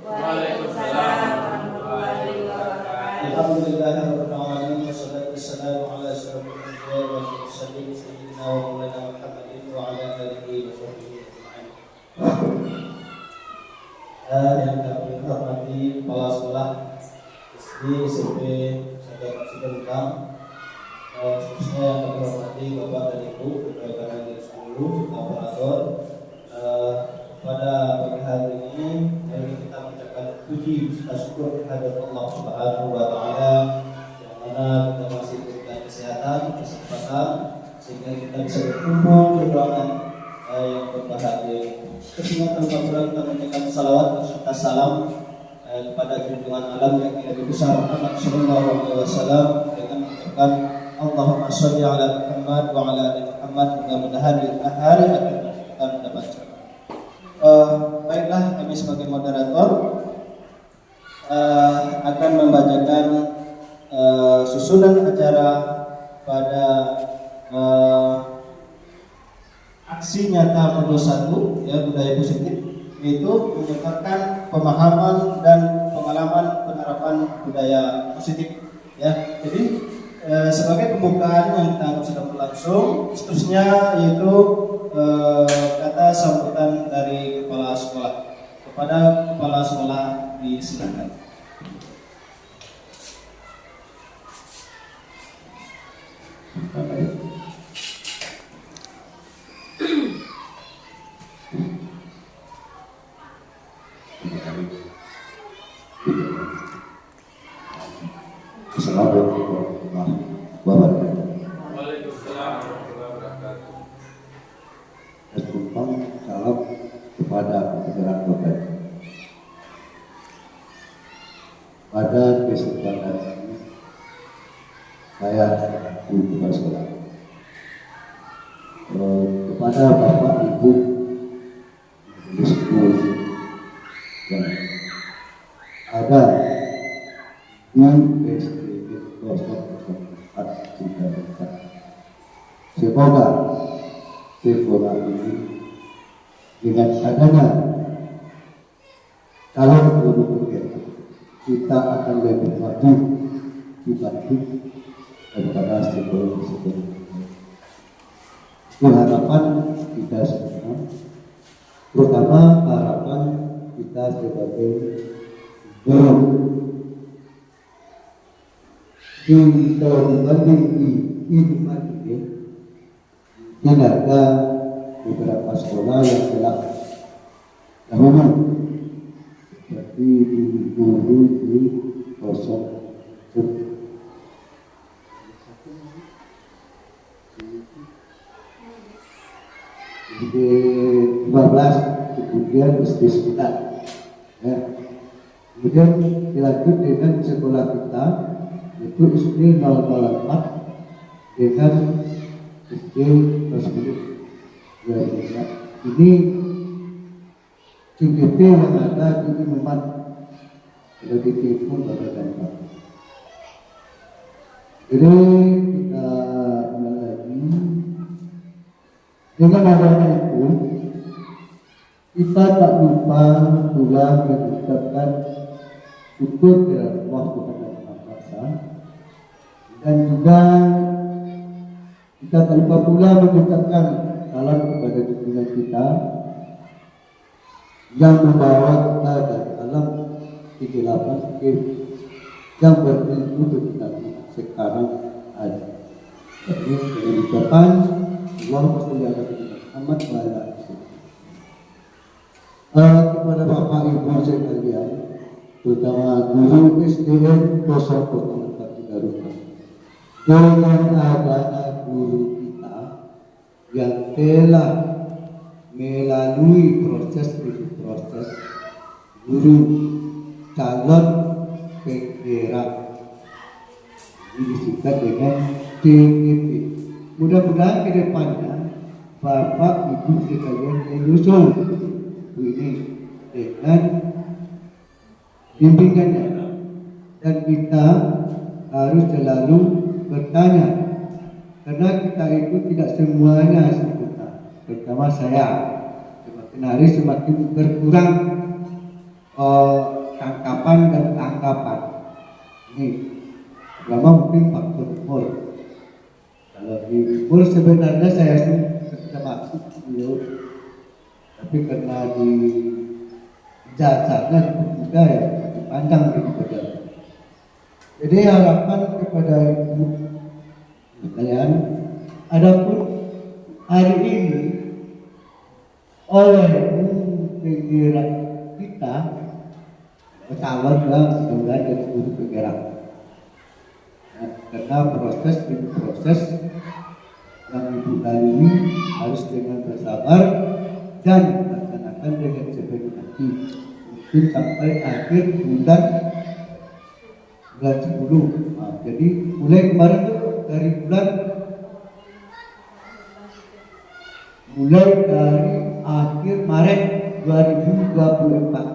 Waalaikumsalam warahmatullahi wabarakatuh. Alhamdulillahirabbil alamin wassalatu wassalamu ala asyrofil anbiya'i wal mursalin sayyidina wa maulana Muhammadin wa ala alihi wa sahbihi ajma'in. Yang kami hormati kepala sekolah SD, SMP, Sedengkang, khususnya yang kami hormati Bapak dan Ibu, rekan-rekan hadir seluruh serta operator. Pada pagi hari ini kita mengucapkan puji serta syukur kehadirat Allah Subhanahu wa taala yang mana kita masih diberikan kesehatan, kesempatan sehingga kita bisa berkumpul berdoa yang berbahagia. Kesempatan pembukaan kita menyampaikan salawat serta salam kepada junjungan alam yang Nabi besar Muhammad sallallahu alaihi wasallam dengan mengucapkan Allahumma shalli ala Muhammad wa ala ali Muhammad. Mudah-mudahan di akhir kita mendapatkan. Baiklah, kami sebagai moderator akan membacakan susunan acara pada aksi nyata modul 1 ya, budaya positif, yaitu menyebarkan pemahaman dan pengalaman penerapan budaya positif ya. Jadi sebagai pembukaan yang kita anggap sudah berlangsung, seterusnya yaitu kata sambutan dari kepala sekolah. Kepada kepala sekolah disilakan. Assalamualaikum warahmatullahi wabarakatuh. Waalaikumsalam warahmatullahi wabarakatuh. Tumpang salam kepada jajaran Bapak. Pada kesempatan ini saya guru kepala sekolah kepada Bapak Ibu majelis guru yang ada di SD semoga sekolah ini dengan adanya calon guru kita akan lebih maju dibanding daripada sebelum-sebelumnya. Itu harapan kita semua, terutama harapan kita sebagai guru. Kita dibanding di kehidupan ini tidak ada beberapa sekolah yang telah dahulu seperti guru di kosong di 12 kemudian SD sekitar ya. Kemudian dilanjut dengan sekolah kita itu SD 004 dengan SD tersebut ya, ini CGT yang ada di Inuman sudah ditipu pada dampak. Jadi kita mulai lagi dengan adanya itu kita tak lupa pula mengucapkan syukur kepada Allah kepada Maha Esa, dan juga kita tak lupa pula mengucapkan salam kepada junjungan kita yang membawa kita dari alam kegelapan yang berbentuk kita sekarang ada. Jadi dengan ucapan Allahumma sholli ala Muhammad wa ala ali kepada Bapak Ibu sekalian, terutama guru SDN 041 Garut. Dengan adanya guru kita yang telah melalui proses guru calon penggerak ini disingkat dengan CGP. Mudah-mudahan ke depannya Bapak Ibu sekalian menyusul ini dengan bimbingannya, dan kita harus selalu bertanya, karena kita itu tidak semuanya sempurna, terutama saya semakin hari semakin berkurang tangkapan dan tangkapan. Ini pertama mungkin faktor umur. Kalau di umur sebenarnya saya sih ketika masuk beliau, tapi karena di jasanya juga ya panjang daripada. Jadi harapan kepada ibu sekalian, adapun hari ini oleh penggerak kita calon mudah-mudahan dari guru penggerak. Nah, karena proses yang ibu lalui harus dengan bersabar dan laksanakan dengan sebaik hati mungkin sampai akhir bulan 10. Nah, jadi mulai kemarin tuh dari akhir Maret 2024.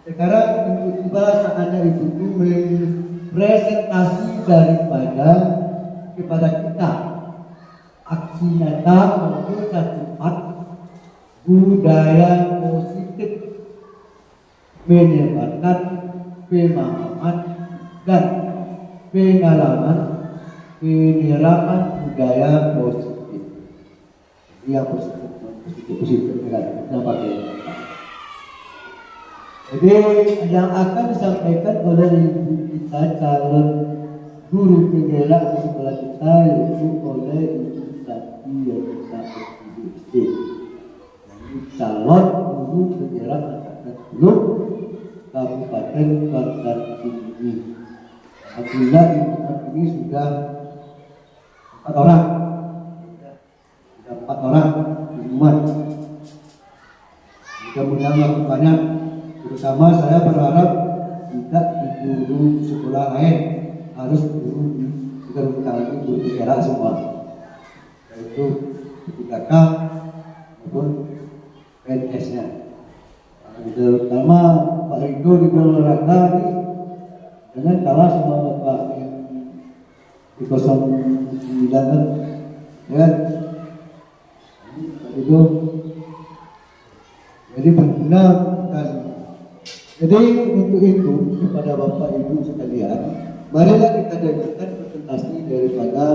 Sekarang tiba-tiba saatnya ibu presentasi daripada kepada kita aksi nyata untuk satu budaya positif menyebarkan pemahaman dan pengalaman penerapan budaya positif. Yang positif kenapa jadi yang akan disampaikan oleh ibu kita calon guru penggerak di sekolah kita yaitu oleh ibu Tati Yonisa SD, calon guru penggerak angkatan 10 Kabupaten Banten Tinggi. Alhamdulillah ini sudah 4 orang. Sudah 4 orang pengumuman. Mudah-mudahan makin banyak. Terutama saya berharap tidak di guru sekolah lain, harus guru di guru penggerak semua, yaitu PKK maupun PNS-nya. Terutama Pak Rido di olahraga ini jangan kalah sama Bapak yang di 09 kan, ya. Pak Rido jadi berguna dan jadi untuk itu kepada Bapak Ibu sekalian, marilah kita dengarkan presentasi daripada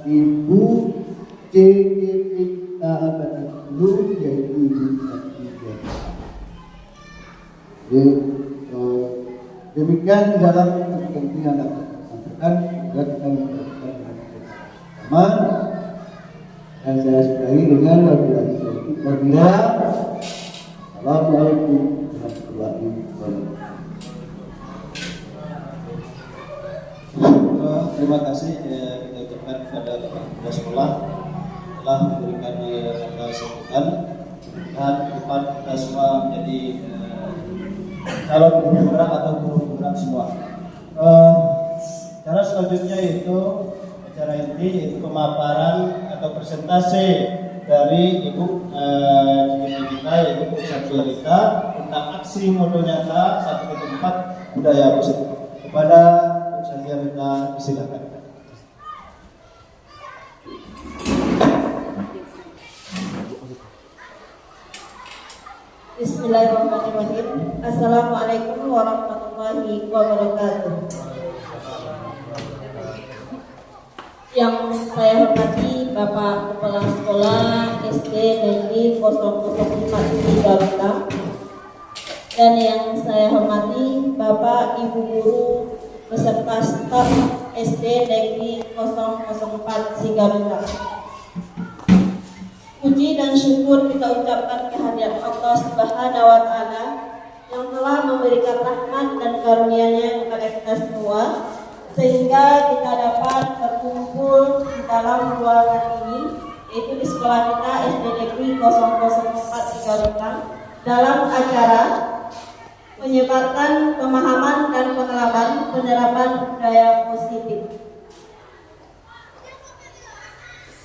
Ibu CGP kita angkatan 10 yaitu Ibu Tati Yonisa. Jadi demikian dalam presentasi yang dapat disampaikan, juga kita mengucapkan sama dan saya sudahi dengan wabillahi taufiq wal hidayah. Assalamualaikum warahmatullahi wabarakatuh. Terima kasih kita ucapkan kepada kepala sekolah telah memberikan sambutan dan depan kita semua menjadi calon guru penggerak atau guru penggerak semua. Cara selanjutnya itu acara inti yaitu pemaparan atau presentasi dari Ibu kita yaitu Bu Safiarita tentang aksi modo nyata 1.4 budaya positif. Kepada Bu Safiarita disilakan. Bismillahirrahmanirrahim. Assalamualaikum warahmatullahi wabarakatuh. Yang saya hormati Bapak Kepala Sekolah SD Negeri 005 Garut, dan yang saya hormati Bapak Ibu Guru beserta staf SD Negeri 004 Sigaruta. Puji dan syukur kita ucapkan kehadirat Allah Subhanahu wa Ta'ala yang telah memberikan rahmat dan karunia-Nya kepada kita semua, sehingga kita dapat berkumpul di dalam ruangan ini, yaitu di sekolah kita SD Negeri 004 Sigaruta, dalam acara menyebarkan pemahaman dan pengalaman penerapan budaya positif.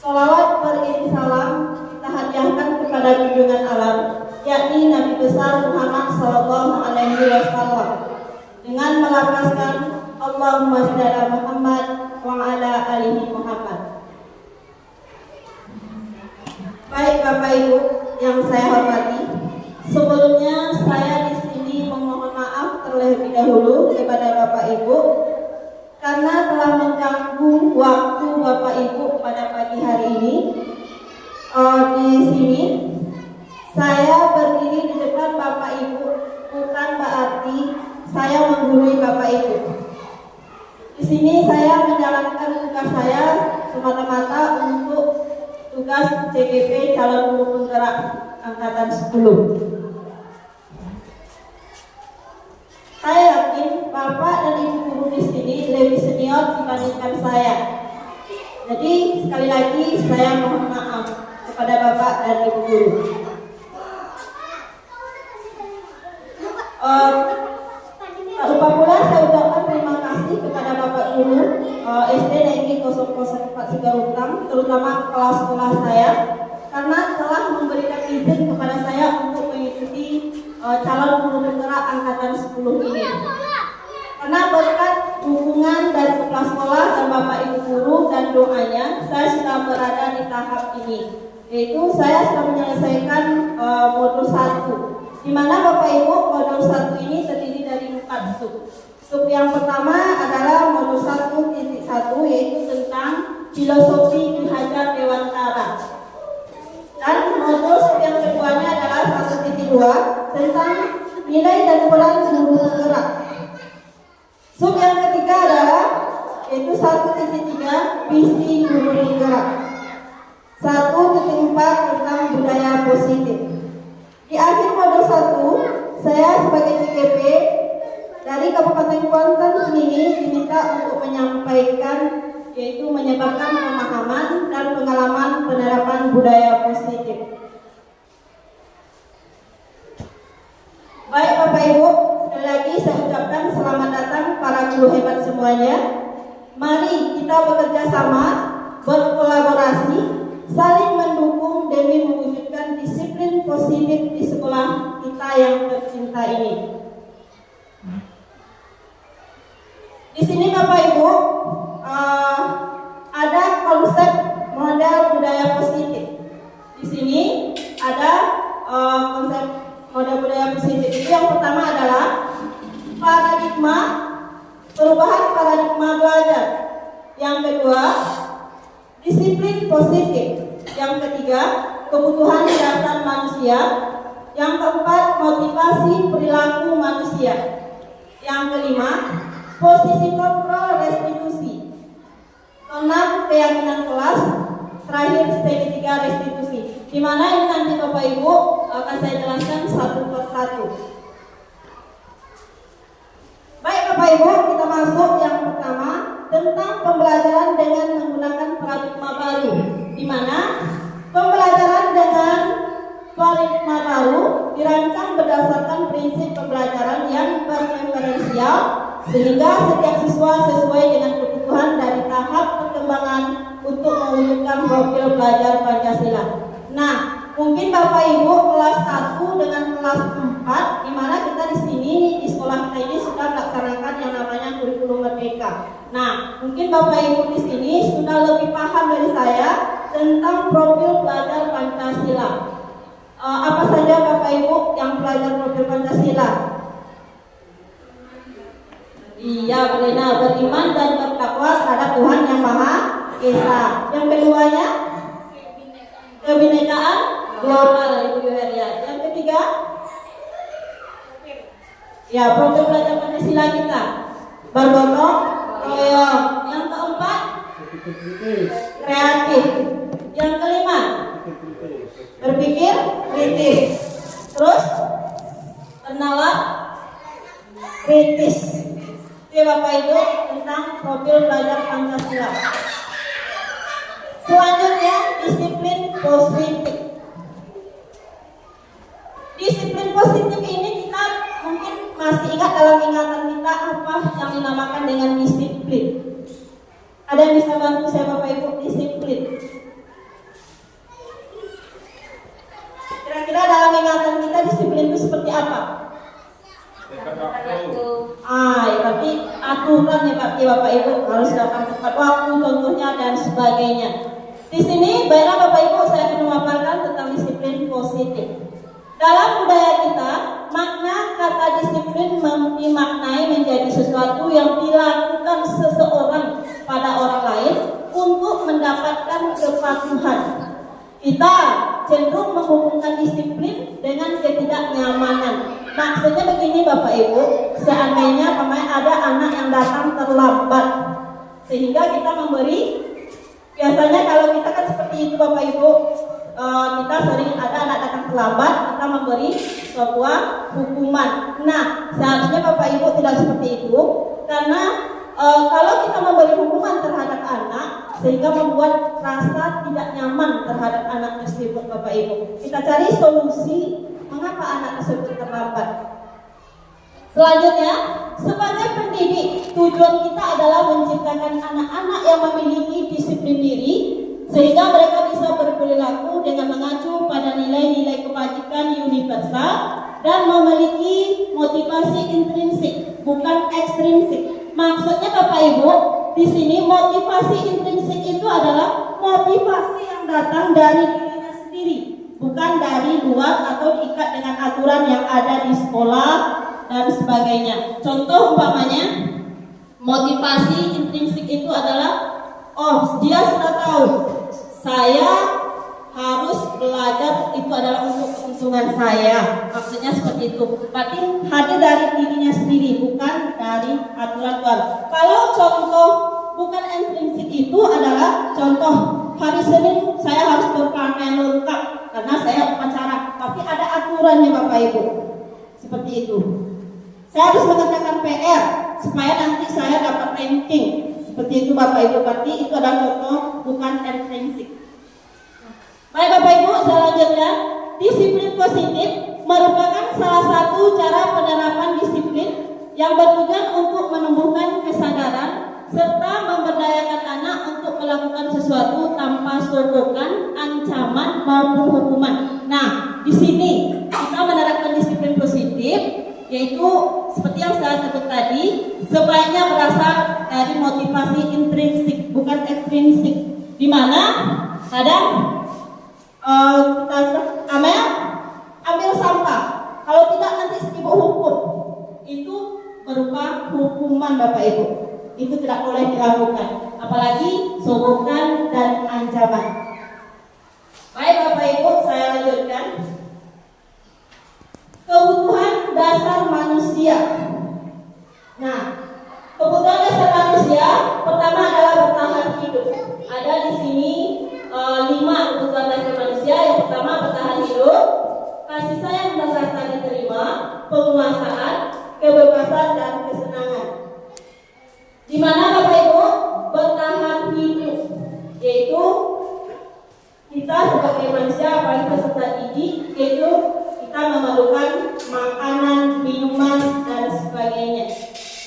Salawat beriring salam kita hadiahkan kepada junjungan alam, yakni Nabi besar Muhammad SAW, dengan melafazkan Allahumma shalli ala Muhammad wa ala alihi Muhammad. Baik Bapak Ibu yang saya hormati, sebelumnya saya di sini memohon terlebih dahulu kepada Bapak Ibu karena telah mengganggu waktu Bapak Ibu pada pagi hari ini. Di sini saya berdiri di depan Bapak Ibu bukan berarti saya menggurui Bapak Ibu. Di sini saya menjalankan tugas saya semata-mata untuk tugas CGP calon guru penggerak angkatan 10. Saya yakin Bapak dan Ibu guru di sini lebih senior dibandingkan saya. Jadi sekali lagi saya mohon maaf kepada Bapak dan Ibu guru. Tak lupa pula saya ucapkan terima kasih kepada Bapak Guru SD Negeri 004 Sigarutang, terutama kepala sekolah saya, karena telah memberikan izin kepada saya untuk mengikuti calon guru penggerak angkatan 10 ini. Karena berkat dukungan dari kepala sekolah dan Bapak Ibu guru dan doanya, saya sudah berada di tahap ini, yaitu saya sudah menyelesaikan modul 1. Di mana Bapak Ibu modul 1 ini terdiri dari 4 sub. Sub yang pertama adalah modul 1.1 yaitu tentang filosofi Ki Hajar Dewantara. Dan modul sub yang keduanya adalah 1.2 tentang nilai dan peran guru penggerak. Sub yang ketiga adalah yaitu 1.3 visi guru penggerak. 1.4 tentang budaya positif. Di akhir modul 1, saya sebagai CGP dari Kabupaten Kuantan ini diminta untuk menyampaikan yaitu menyebarkan pemahaman dan pengalaman penerapan budaya positif. Baik Bapak Ibu, sekali lagi saya ucapkan selamat datang para guru hebat semuanya. Mari kita bekerja sama, berkolaborasi, saling mendukung demi mewujudkan disiplin positif di sekolah kita yang tercinta ini. Di sini Bapak Ibu ada konsep model budaya positif. Di sini ada konsep model budaya positif. Itu yang pertama adalah paradigma, perubahan paradigma belajar. Yang kedua, disiplin positif. Yang ketiga, kebutuhan dasar manusia. Yang keempat, motivasi perilaku manusia. Yang kelima, posisi kontrol restitusi. Keenam, keyakinan kelas. Terakhir, step 3 restitusi. Di mana ini nanti Bapak Ibu akan saya jelaskan satu persatu. Baik Bapak Ibu, kita masuk yang pertama tentang pembelajaran dengan menggunakan paradigma baru, di mana pembelajaran dengan paradigma baru dirancang berdasarkan prinsip pembelajaran yang berreferensial sehingga setiap siswa sesuai dengan kebutuhan dari tahap perkembangan untuk mewujudkan profil belajar Pancasila. Nah, mungkin Bapak Ibu kelas 1 dengan kelas 4 di mana kita di sini di sekolah kita ini sudah melaksanakan yang namanya kurikulum merdeka. Nah, mungkin Bapak Ibu di sini sudah lebih paham dari saya tentang profil belajar Pancasila. Apa saja Bapak Ibu yang belajar profil Pancasila? Iya, benar, beriman dan bertakwa terhadap Tuhan Yang Maha Esa. Yang keduanya, kebinekaan global, Ibu Heria. Yang ketiga, ya profil belajar Pancasila kita bergotong royong. Yang keempat, kreatif. Yang kelima, berpikir kritis. Terus kenalan kritis. Oke Bapak Ibu tentang profil belajar Pancasila. Selanjutnya, disiplin positif. Disiplin positif ini kita mungkin masih ingat dalam ingatan kita apa yang dinamakan dengan disiplin. Ada yang bisa bantu saya Bapak Ibu disiplin? Kira-kira dalam ingatan kita disiplin itu seperti apa? Tapi aturan ya Bapak Ibu harus datang tepat waktu contohnya dan sebagainya. Di sini baiklah Bapak Ibu saya akan memaparkan tentang disiplin positif. Dalam budaya kita makna kata disiplin dimaknai menjadi sesuatu yang dilakukan seseorang pada orang lain untuk mendapatkan kepatuhan. Kita cenderung menghubungkan disiplin dengan ketidaknyamanan. Maksudnya begini Bapak Ibu, seandainya ada anak yang datang terlambat, sehingga kita memberi, biasanya kalau kita kan seperti itu Bapak Ibu, kita sering ada anak datang terlambat, kita memberi sebuah hukuman. Nah, seharusnya Bapak Ibu tidak seperti itu, karena kalau kita memberi hukuman terhadap anak, sehingga membuat rasa tidak nyaman terhadap anak tersebut Bapak Ibu. Kita cari solusi mengapa anak tersebut terlambat. Selanjutnya, sebagai pendidik, tujuan kita adalah menciptakan anak-anak yang memiliki disiplin diri, sehingga mereka bisa berperilaku dengan mengacu pada nilai-nilai kebajikan universal dan memiliki motivasi intrinsik, bukan ekstrinsik. Maksudnya Bapak Ibu, di sini motivasi intrinsik itu adalah motivasi yang datang dari dirinya sendiri, bukan dari luar atau diikat dengan aturan yang ada di sekolah dan sebagainya. Contoh umpamanya, motivasi intrinsik itu adalah, dia sudah tahu saya harus belajar, itu adalah untuk keuntungan saya. Maksudnya seperti itu. Berarti hadir dari dirinya sendiri, bukan dari aturan luar. Kalau contoh bukan intrinsik itu adalah contoh hari Senin saya harus berpakaian lengkap karena saya upacara, tapi ada aturannya Bapak Ibu. Seperti itu. Saya harus mengerjakan PR supaya nanti saya dapat ranking. Seperti itu Bapak Ibu. Berarti itu adalah contoh bukan intrinsik. Baik Bapak Ibu, selanjutnya disiplin positif merupakan salah satu cara penerapan disiplin yang bertujuan untuk menumbuhkan kesadaran serta memberdayakan anak untuk melakukan sesuatu tanpa sogokan, ancaman maupun hukuman. Nah, di sini kita menerapkan disiplin positif, yaitu seperti yang saya sebut tadi, sebaiknya berasal dari motivasi intrinsik, bukan ekstrinsik. Di mana kadang kita ambil sampah, kalau tidak nanti sibuk hukum, itu berupa hukuman Bapak Ibu. Itu tidak boleh dilakukan, apalagi sogokan dan ancaman. Baik Bapak Ibu, saya lanjutkan. Kebutuhan dasar manusia. Nah, kebutuhan dasar manusia pertama adalah bertahan hidup. Ada di sini 5 kebutuhan dasar manusia. Yang pertama bertahan hidup, kasih sayang dan rasa diterima, penguasaan, kebebasan dan kesenangan. Di mana Bapak Ibu bertahan hidup, yaitu kita sebagai manusia apalagi peserta didik, yaitu kita memerlukan makanan, minuman dan sebagainya.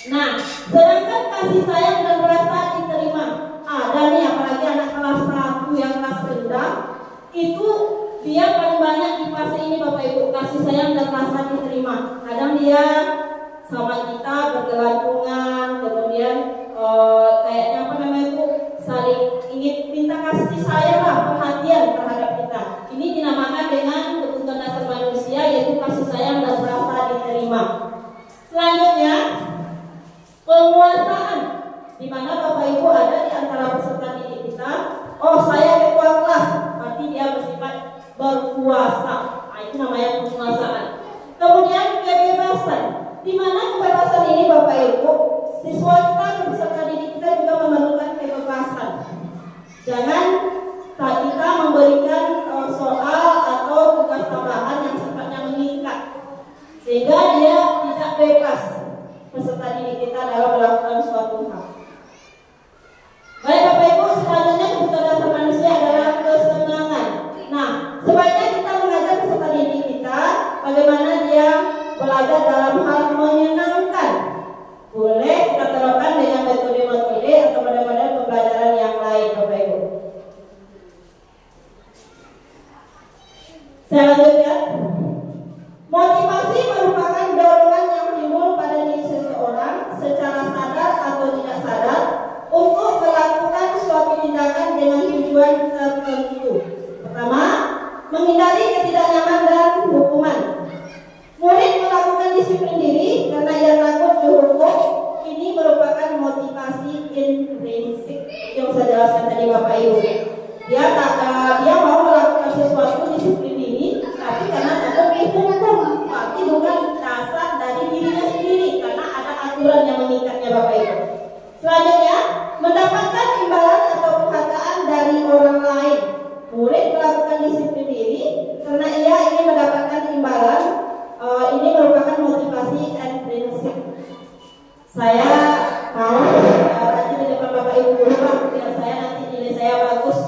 Nah, sedangkan kasih sayang dan rasa diterima, ada nih apalagi anak kelas 1 yang kelas rendah, itu dia paling banyak di fase ini Bapak Ibu, kasih sayang dan rasa diterima. Kadang dia sama kita bergelantungan, kemudian kayaknya saling ingin minta kasih sayang lah, perhatian terhadap kita. Ini dinamakan dengan kebutuhan dasar manusia, yaitu kasih sayang dan rasa diterima. Selanjutnya penguasaan, di mana Bapak Ibu ada di antara peserta didik kita, saya ketua kelas, berarti dia bersifat berkuasa. Nah, itu namanya penguasaan. Kemudian kebebasan, di mana kebebasan ini Bapak Ibu, siswa kita dan peserta didik kita juga memerlukan kebebasan. Jangan kita memberikan soal atau tugas tambahan yang sifatnya mengikat, sehingga dia tidak bebas peserta didik kita dalam melakukan suatu hal. Baik Bapak Ibu, selanjutnya kebutuhan dasar manusia adalah kesenangan. Nah, sebaiknya kita mengajar peserta didik kita bagaimana dia belajar dalam hal menyenangkan. Boleh kita terapkan dengan metode-metode atau model-model pembelajaran yang lain Bapak Ibu. Selanjutnya, motivasi merupakan dorongan yang timbul pada diri seseorang secara sadar atau tidak sadar tentunya Bapak Ibu. Selanjutnya, mendapatkan imbalan atau penghargaan dari orang lain. Murid melakukan disiplin diri karena ia ingin mendapatkan imbalan. Ini merupakan motivasi intrinsik. Saya mau rajin di depan Bapak Ibu guru, biar saya nanti nilai saya bagus,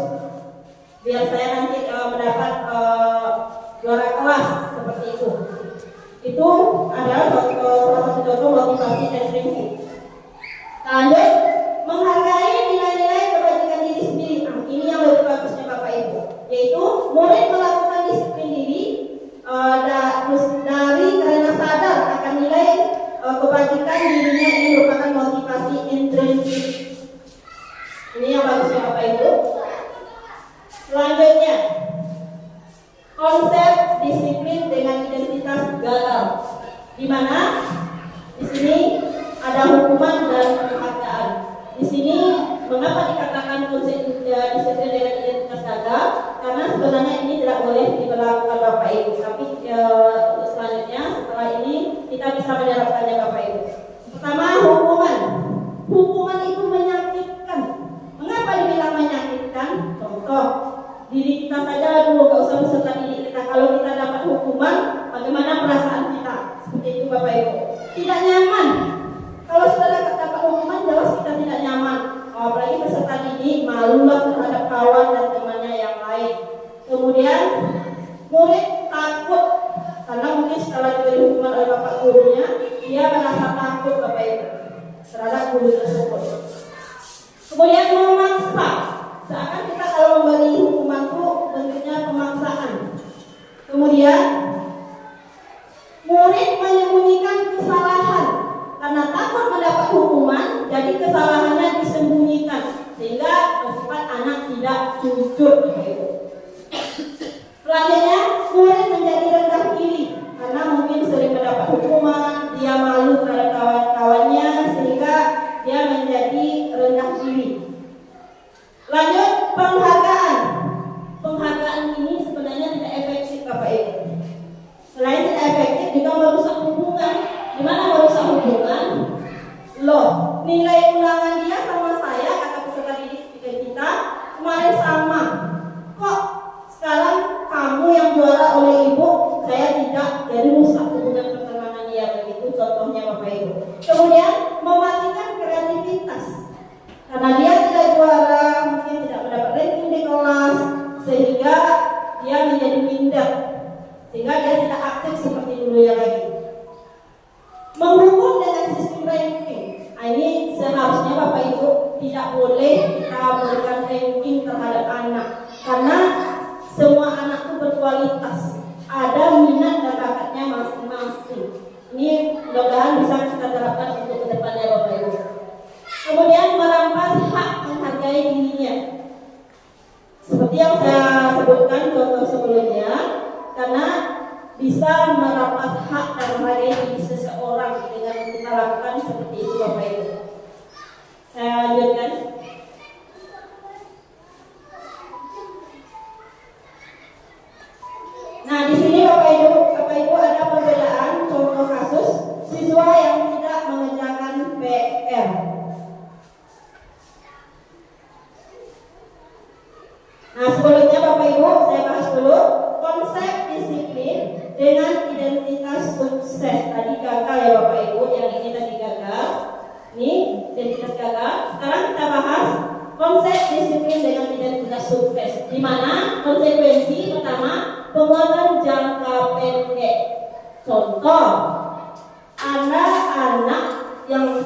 biar saya nanti mendapat juara kelas seperti itu. Itu adalah salah satu contoh motivasi intrinsik. Lanjut, menghargai nilai-nilai kebajikan diri sendiri. Ini yang lebih bagusnya Bapak Ibu, yaitu murid melakukan disiplin diri dari karena sadar akan nilai kebajikan dirinya. Ini merupakan motivasi intrinsik. Ini yang bagusnya Bapak Ibu. Selanjutnya, konsep disiplin dengan identitas gagal, di mana di sini ada hukuman dan penghargaan. Di sini mengapa dikatakan konsep disiplin dengan identitas gagal? Karena sebenarnya ini tidak boleh diberlakukan Bapak Ibu. Tapi selanjutnya setelah ini kita bisa menerapkannya Bapak Ibu. Pertama, hukuman. Hukuman itu menyakitkan. Mengapa dibilang menyakitkan? Contoh, diri kita saja dulu, gak usah beserta diri kita. Kalau kita dapat hukuman, bagaimana perasaan kita? Seperti itu Bapak Ibu. Tidak nyaman. Kalau sudah dapat hukuman, jelas kita tidak nyaman. Apalagi peserta didik, malulah terhadap kawan dan temannya yang lain. Kemudian murid takut karena mungkin setelah diberi hukuman oleh bapak gurunya, dia merasa takut Bapak Ibu terhadap guru tersebut. Kemudian memaksa, seakan kita kalau memberi hukuman itu bentuknya pemaksaan. Kemudian murid menyembunyikan kesalahan karena takut mendapat hukuman, jadi kesalahannya disembunyikan sehingga bersifat anak tidak jujur. Selanjutnya, murid menjadi rendah diri karena mungkin sering mendapat hukuman, dia malu terhadap kawan-kawannya sehingga dia menjadi rendah diri. Lanjut, penghargaan. Penghargaan ini sebenarnya tidak efektif Bapak Ibu. Selain tidak efektif, juga merusak hubungan. Gimana merusak hubungan? Loh, nilai ulangan dia sama saya, kata peserta didik kita, kemarin sama. Kok sekarang kamu yang juara oleh ibu, saya tidak, jadi rusak hubungan pertemanan dia. Begitu contohnya Bapak Ibu. Kemudian mematikan kreativitas karena dia tidak juara, mungkin tidak mendapat ranking di kelas, sehingga dia menjadi minder, sehingga dia tidak aktif seperti dulunya lagi. Menghukum dengan sistem ranking. Ini seharusnya Bapak Ibu tidak boleh kita berikan ranking terhadap anak, karena semua anak itu berkualitas, ada minat dan bakatnya masing-masing. Ini mudah-mudahan bisa kita terapkan untuk kedepannya Bapak Ibu. Kemudian merampas hak menghargai dirinya, seperti yang saya sebutkan contoh sebelumnya, karena bisa merampas hak dan menghargai diri seseorang dengan kita lakukan seperti itu Bapak Ibu. Saya lanjutkan. Nah, di sini Bapak Ibu ada perbedaan contoh kasus siswa yang tidak mengerjakan PR. Nah, sebelumnya Bapak Ibu saya bahas dulu konsep disiplin dengan identitas sukses. Tadi gagal ya Bapak Ibu, yang ini tadi gagal. Ini identitas gagal. Sekarang kita bahas konsep disiplin dengan identitas sukses, di mana konsekuensi pertama penguatan jangka pendek. Contoh, anak-anak yang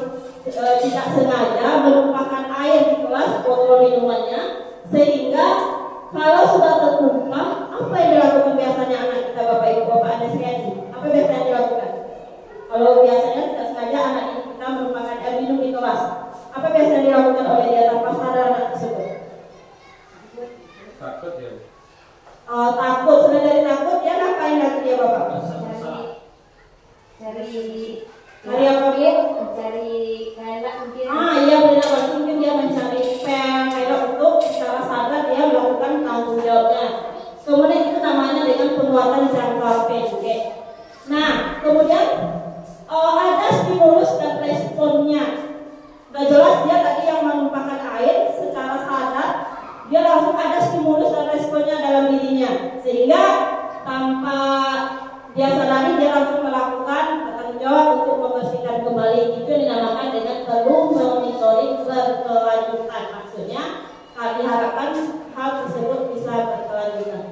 tidak sengaja menumpahkan air di kelas botol minumannya, sehingga kalau sudah tertumpah, apa yang dilakukan biasanya anak kita Bapak Ibu Bapak Anda sekalian? Apa biasanya dilakukan? Kalau biasanya tidak sengaja anak kita menumpahkan air minum di kelas, apa biasanya dilakukan oleh dia tanpa sadar anak tersebut? Takut ya. Takut, selain dari takut dia ngapain lagi dia Bapak? Cari apa dia? Mencari kayak mungkin. Iya benar, mungkin dia mencari kayak untuk secara sadar dia melakukan tanggung jawabnya. Kemudian itu namanya dengan penguatan jangka pendek. Nah, kemudian ada stimulus dan responnya. diharapkan hal tersebut bisa berkelanjutan.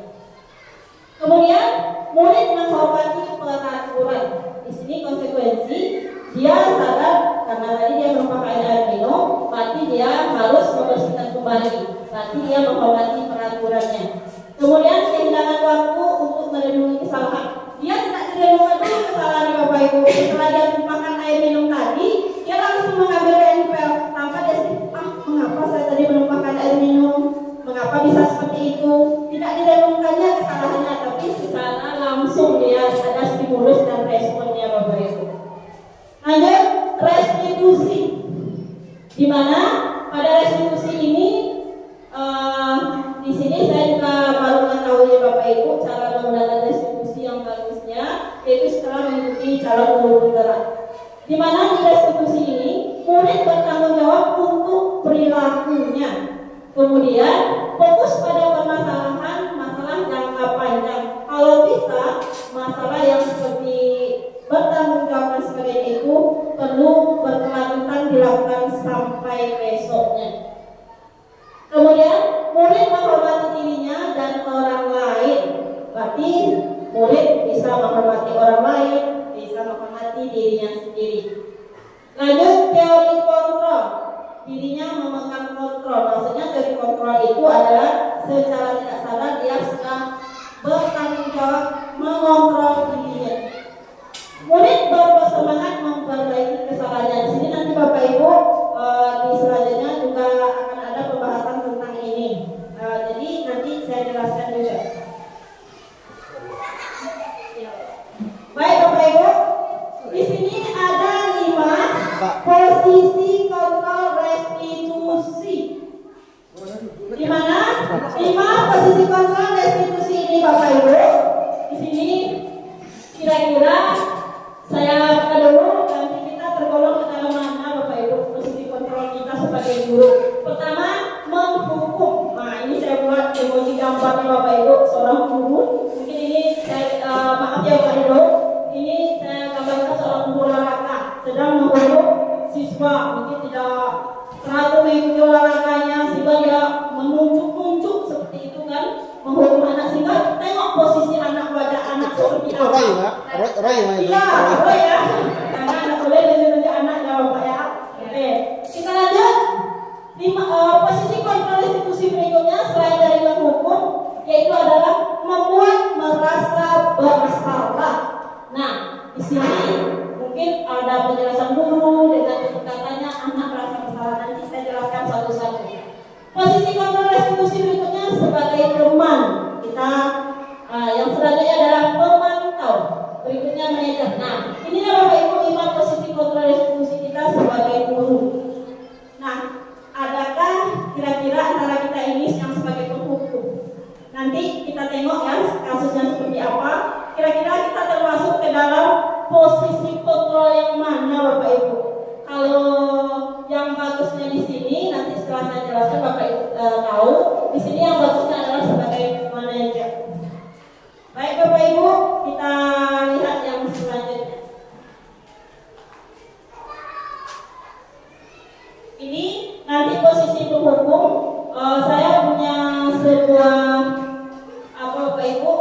Kemudian murid menghormati peraturan. Di sini konsekuensi dia sadar karena tadi dia memakai air minum, berarti dia harus membersihkan kembali. Berarti dia menghormati peraturannya. Kemudian kehilangan waktu untuk merenungi kesalahan. Dia tidak merenungkan dulu kesalahan Bapak Ibu. Setelah dia makan air minum tadi, dia langsung mengambil tempel tanpa dia mengapa saya tadi menumpahkan air minum? Mengapa bisa seperti itu? Tidak direnungkannya kesalahannya, tapi secara langsung dia ada stimulus dan responnya Bapak Ibu. Lanjut, restitusi. Di mana pada restitusi ini di sini saya juga baru mengetahui Bapak Ibu cara menggunakan restitusi yang bagusnya, yaitu setelah mengikuti cara guru penggerak. Di mana di restitusi ini murid bertanggung jawab untuk perilakunya. Kemudian fokus pada permasalahan masalah jangka panjang. Kalau bisa masalah yang seperti bertanggung jawab dan sebagainya itu perlu berkelanjutan dilakukan sampai besoknya. Kemudian murid menghormati dirinya dan orang lain. Berarti murid bisa menghormati orang lain, bisa menghormati dirinya sendiri. Lanjut, teori kontrol. Dirinya memegang kontrol. Maksudnya teori kontrol itu adalah secara tidak sadar dia sedang bertanggung jawab mengontrol dirinya. Murid bersemangat memperbaiki kesalahannya. Di sini nanti Bapak Ibu di selanjutnya juga akan ada pembahasan tentang ini. Jadi nanti saya jelaskan juga. Baik Bapak Ibu, di sini ada 5 posisi kontrol restitusi. Di mana 5 posisi kontrol restitusi ini Bapak Ibu? Di sini kira-kira saya buka dulu, nanti kita tergolong ke dalam mana Bapak Ibu posisi kontrol kita sebagai guru. Pertama, menghukum. Nah ini saya buat emoji gambarnya Bapak Ibu seorang guru. Mungkin ini saya maaf ya Bapak Ibu, ini saya gambarkan seorang guru olahraga sedang menghukum siswa. Mungkin tidak teratur mengikuti olahraganya sehingga dia menunjuk-nunjuk seperti itu kan, menghukum anak. Sehingga tengok posisi anak, wajah anak seperti apa. Iya, Roy ya. Karena anak boleh menunjuk anak ya Bapak ya. Oke, kita lanjut. Posisi kontrol restitusi berikutnya selain dari menghukum, yaitu adalah membuat merasa bersalah. Nah, di sini mungkin ada penjelasan guru dengan katanya anak merasa bersalah. Nanti saya jelaskan satu-satu. Posisi kontrol restitusi berikutnya sebagai teman kita. Yang selanjutnya adalah pemantau. Berikutnya manajer. Nah, inilah Bapak Ibu 5 posisi kontrol restitusi kita sebagai guru. Nah, adakah kira-kira antara kita ini yang sebagai penghukum? Nanti kita tengok ya kasusnya seperti apa. Kira-kira kita termasuk ke dalam posisi kontrol yang mana Bapak Ibu? Kalau yang bagusnya di sini nanti setelah saya jelaskan Bapak Ibu tahu. Di sini yang bagusnya adalah sebagai manajer. Baik Bapak Ibu, kita lihat yang selanjutnya. Ini nanti posisi penghukum. Saya punya sebuah apa Bapak Ibu?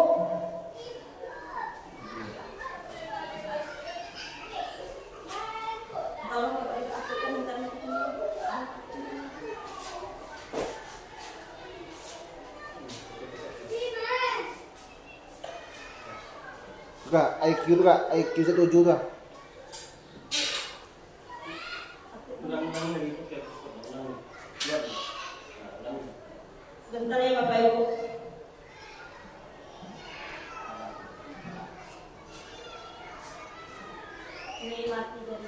Kak, IQ tuh Kak, IQ 17 tuh. Sebentar ya Bapak Ibu. Ini mati dari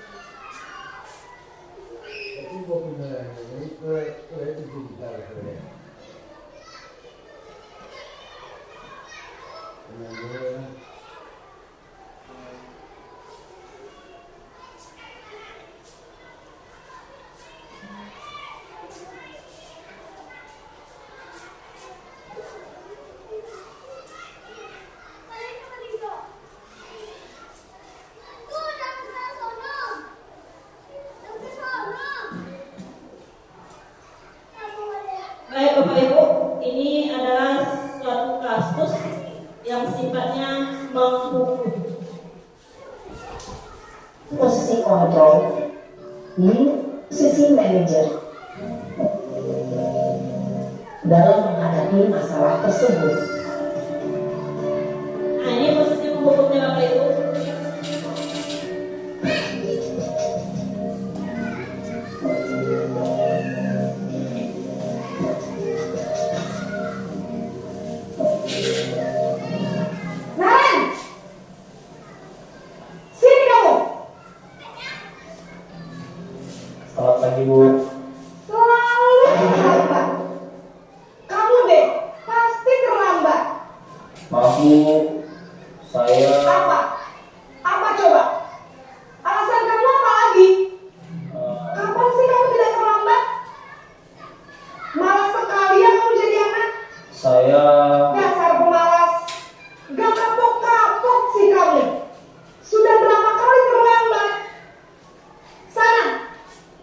Baik sifatnya menghukum. Posisi kontrol di posisi manajer dalam menghadapi masalah tersebut. Nah, ini posisi menghukumnya Bapak Ibu. Naren, sini kamu. Selamat pagi Bu. Selalu terlambat. Kamu deh pasti terlambat. Maaf Bu, saya Apa? Apa coba? Alasan kamu apa lagi? Kapan sih kamu tidak terlambat? Malas sekali ya kamu jadi anak. saya Dasar pemalas. Gak kapok-kapok sih kamu. Sudah berapa kali terlambat? Sana,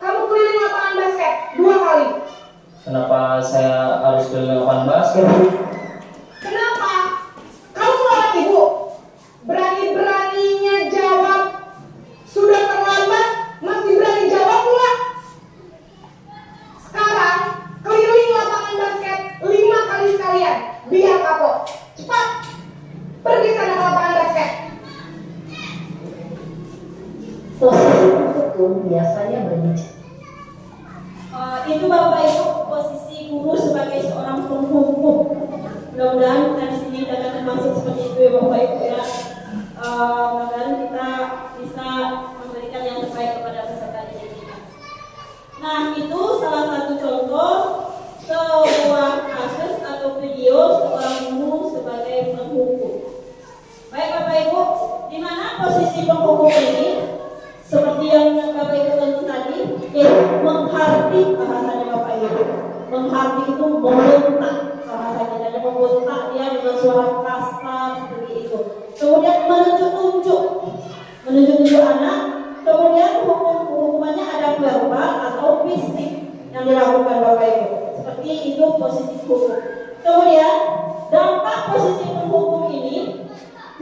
kamu keliling lapangan basket 2 kali. kenapa saya harus keliling lapangan basket Bu? Kenapa? Kamu nolak ibu. Berani-beraninya jawab. Sudah terlambat, masih berani jawab pula. Sekarang, keliling lapangan basket 5 kali sekalian. Biar kapok. Cepat. Pergi sana ke lapangan basket. Posisi hukum biasanya berbicara. Itu Bapak Ibu posisi guru sebagai seorang penghukum. Mudah-mudahan kita di sini akan termasuk seperti itu ya Bapak Ibu ya. Mudah-mudahan kita bisa memberikan yang terbaik kepada peserta didik kita. Nah, itu salah satu contoh sebuah kasus atau video seorang guru sebagai penghukum. Baik Bapak Ibu, di mana posisi penghukum ini? Seperti yang Bapak Ibu tentu tadi, yaitu menghardik bahasanya Bapak Ibu. Menghardik itu membentak bahasanya, dan membentak dia dengan suara kasar seperti itu. Kemudian menunjuk anak. Kemudian hukumannya ada verbal atau fisik yang dilakukan Bapak Ibu. Seperti itu posisi hukum. Kemudian dampak posisi penghukum ini,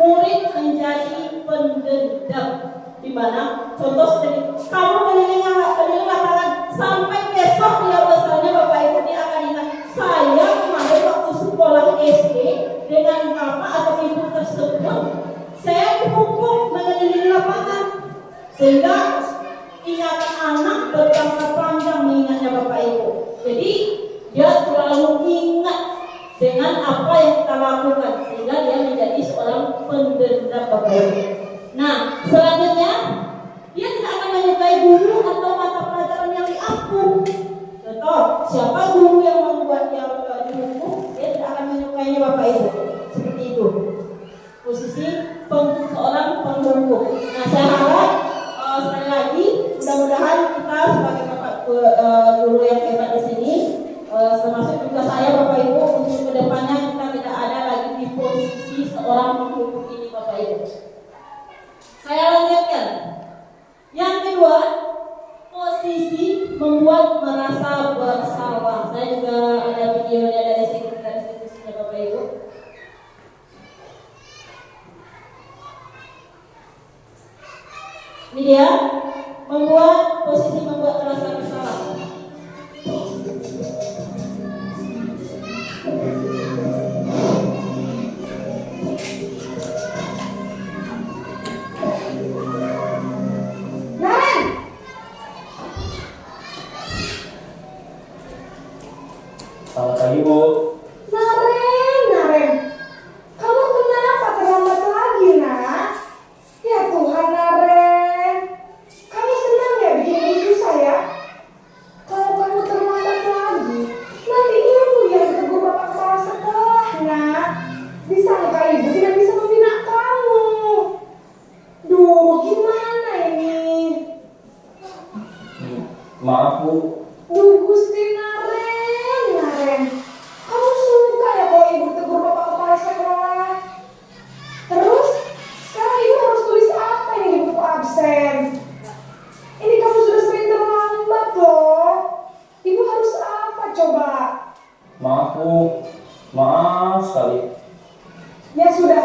murid menjadi pendendam. Di mana contoh seperti kamu keliling lapangan sampai besok dia besarnya Bapak Ibu dia akan ingat saya kemarin waktu sekolah SD dengan bapak atau ibu tersebut saya dihukum mengelilingi lapangan, sehingga ingatan anak berjangka panjang mengingatnya Bapak Ibu. Jadi dia selalu ingat dengan apa yang kita lakukan, sehingga dia menjadi seorang pendendam Bapak Ibu. Nah, selanjutnya dia tidak akan menyukai guru atau mata pelajaran yang diampun. Contoh, siapa guru yang membuat dia dihukum, dia tidak akan menyukainya Bapak Ibu. Seperti itu. Posisi seorang penghukum. Nah, saya harap sekali lagi, mudah-mudahan kita sebagai bapak guru yang hebat di sini, termasuk juga saya Bapak Ibu, untuk kedepannya kita tidak ada lagi di posisi seorang penghukum ini Bapak Ibu. Saya lanjutkan. Yang kedua, posisi membuat merasa bersalah. Saya juga ada videonya dari sekretaris divisinya Bapak Ibu. Ini dia, posisi membuat merasa bersalah. Selamat pagi Bu. Naren, kamu kenapa terlambat lagi nak? Ya Tuhan Naren, kamu senang ya bikin ini susah ya? Kalau kamu terlambat lagi, nanti ibu yang ditegur bapak kepala sekolah nak. Disangka ibu tidak bisa membina kamu. Duh, gimana ini? Maaf Bu. Duh Gusti Naren, kamu suka ya kalau ibu tegur bapak kepala sekolah? Terus, sekarang ibu harus tulis apa ini di buku absen? Ini kamu sudah sering terlambat loh. Ibu harus apa coba? Maaf Bu. Maaf sekali. Ya sudah,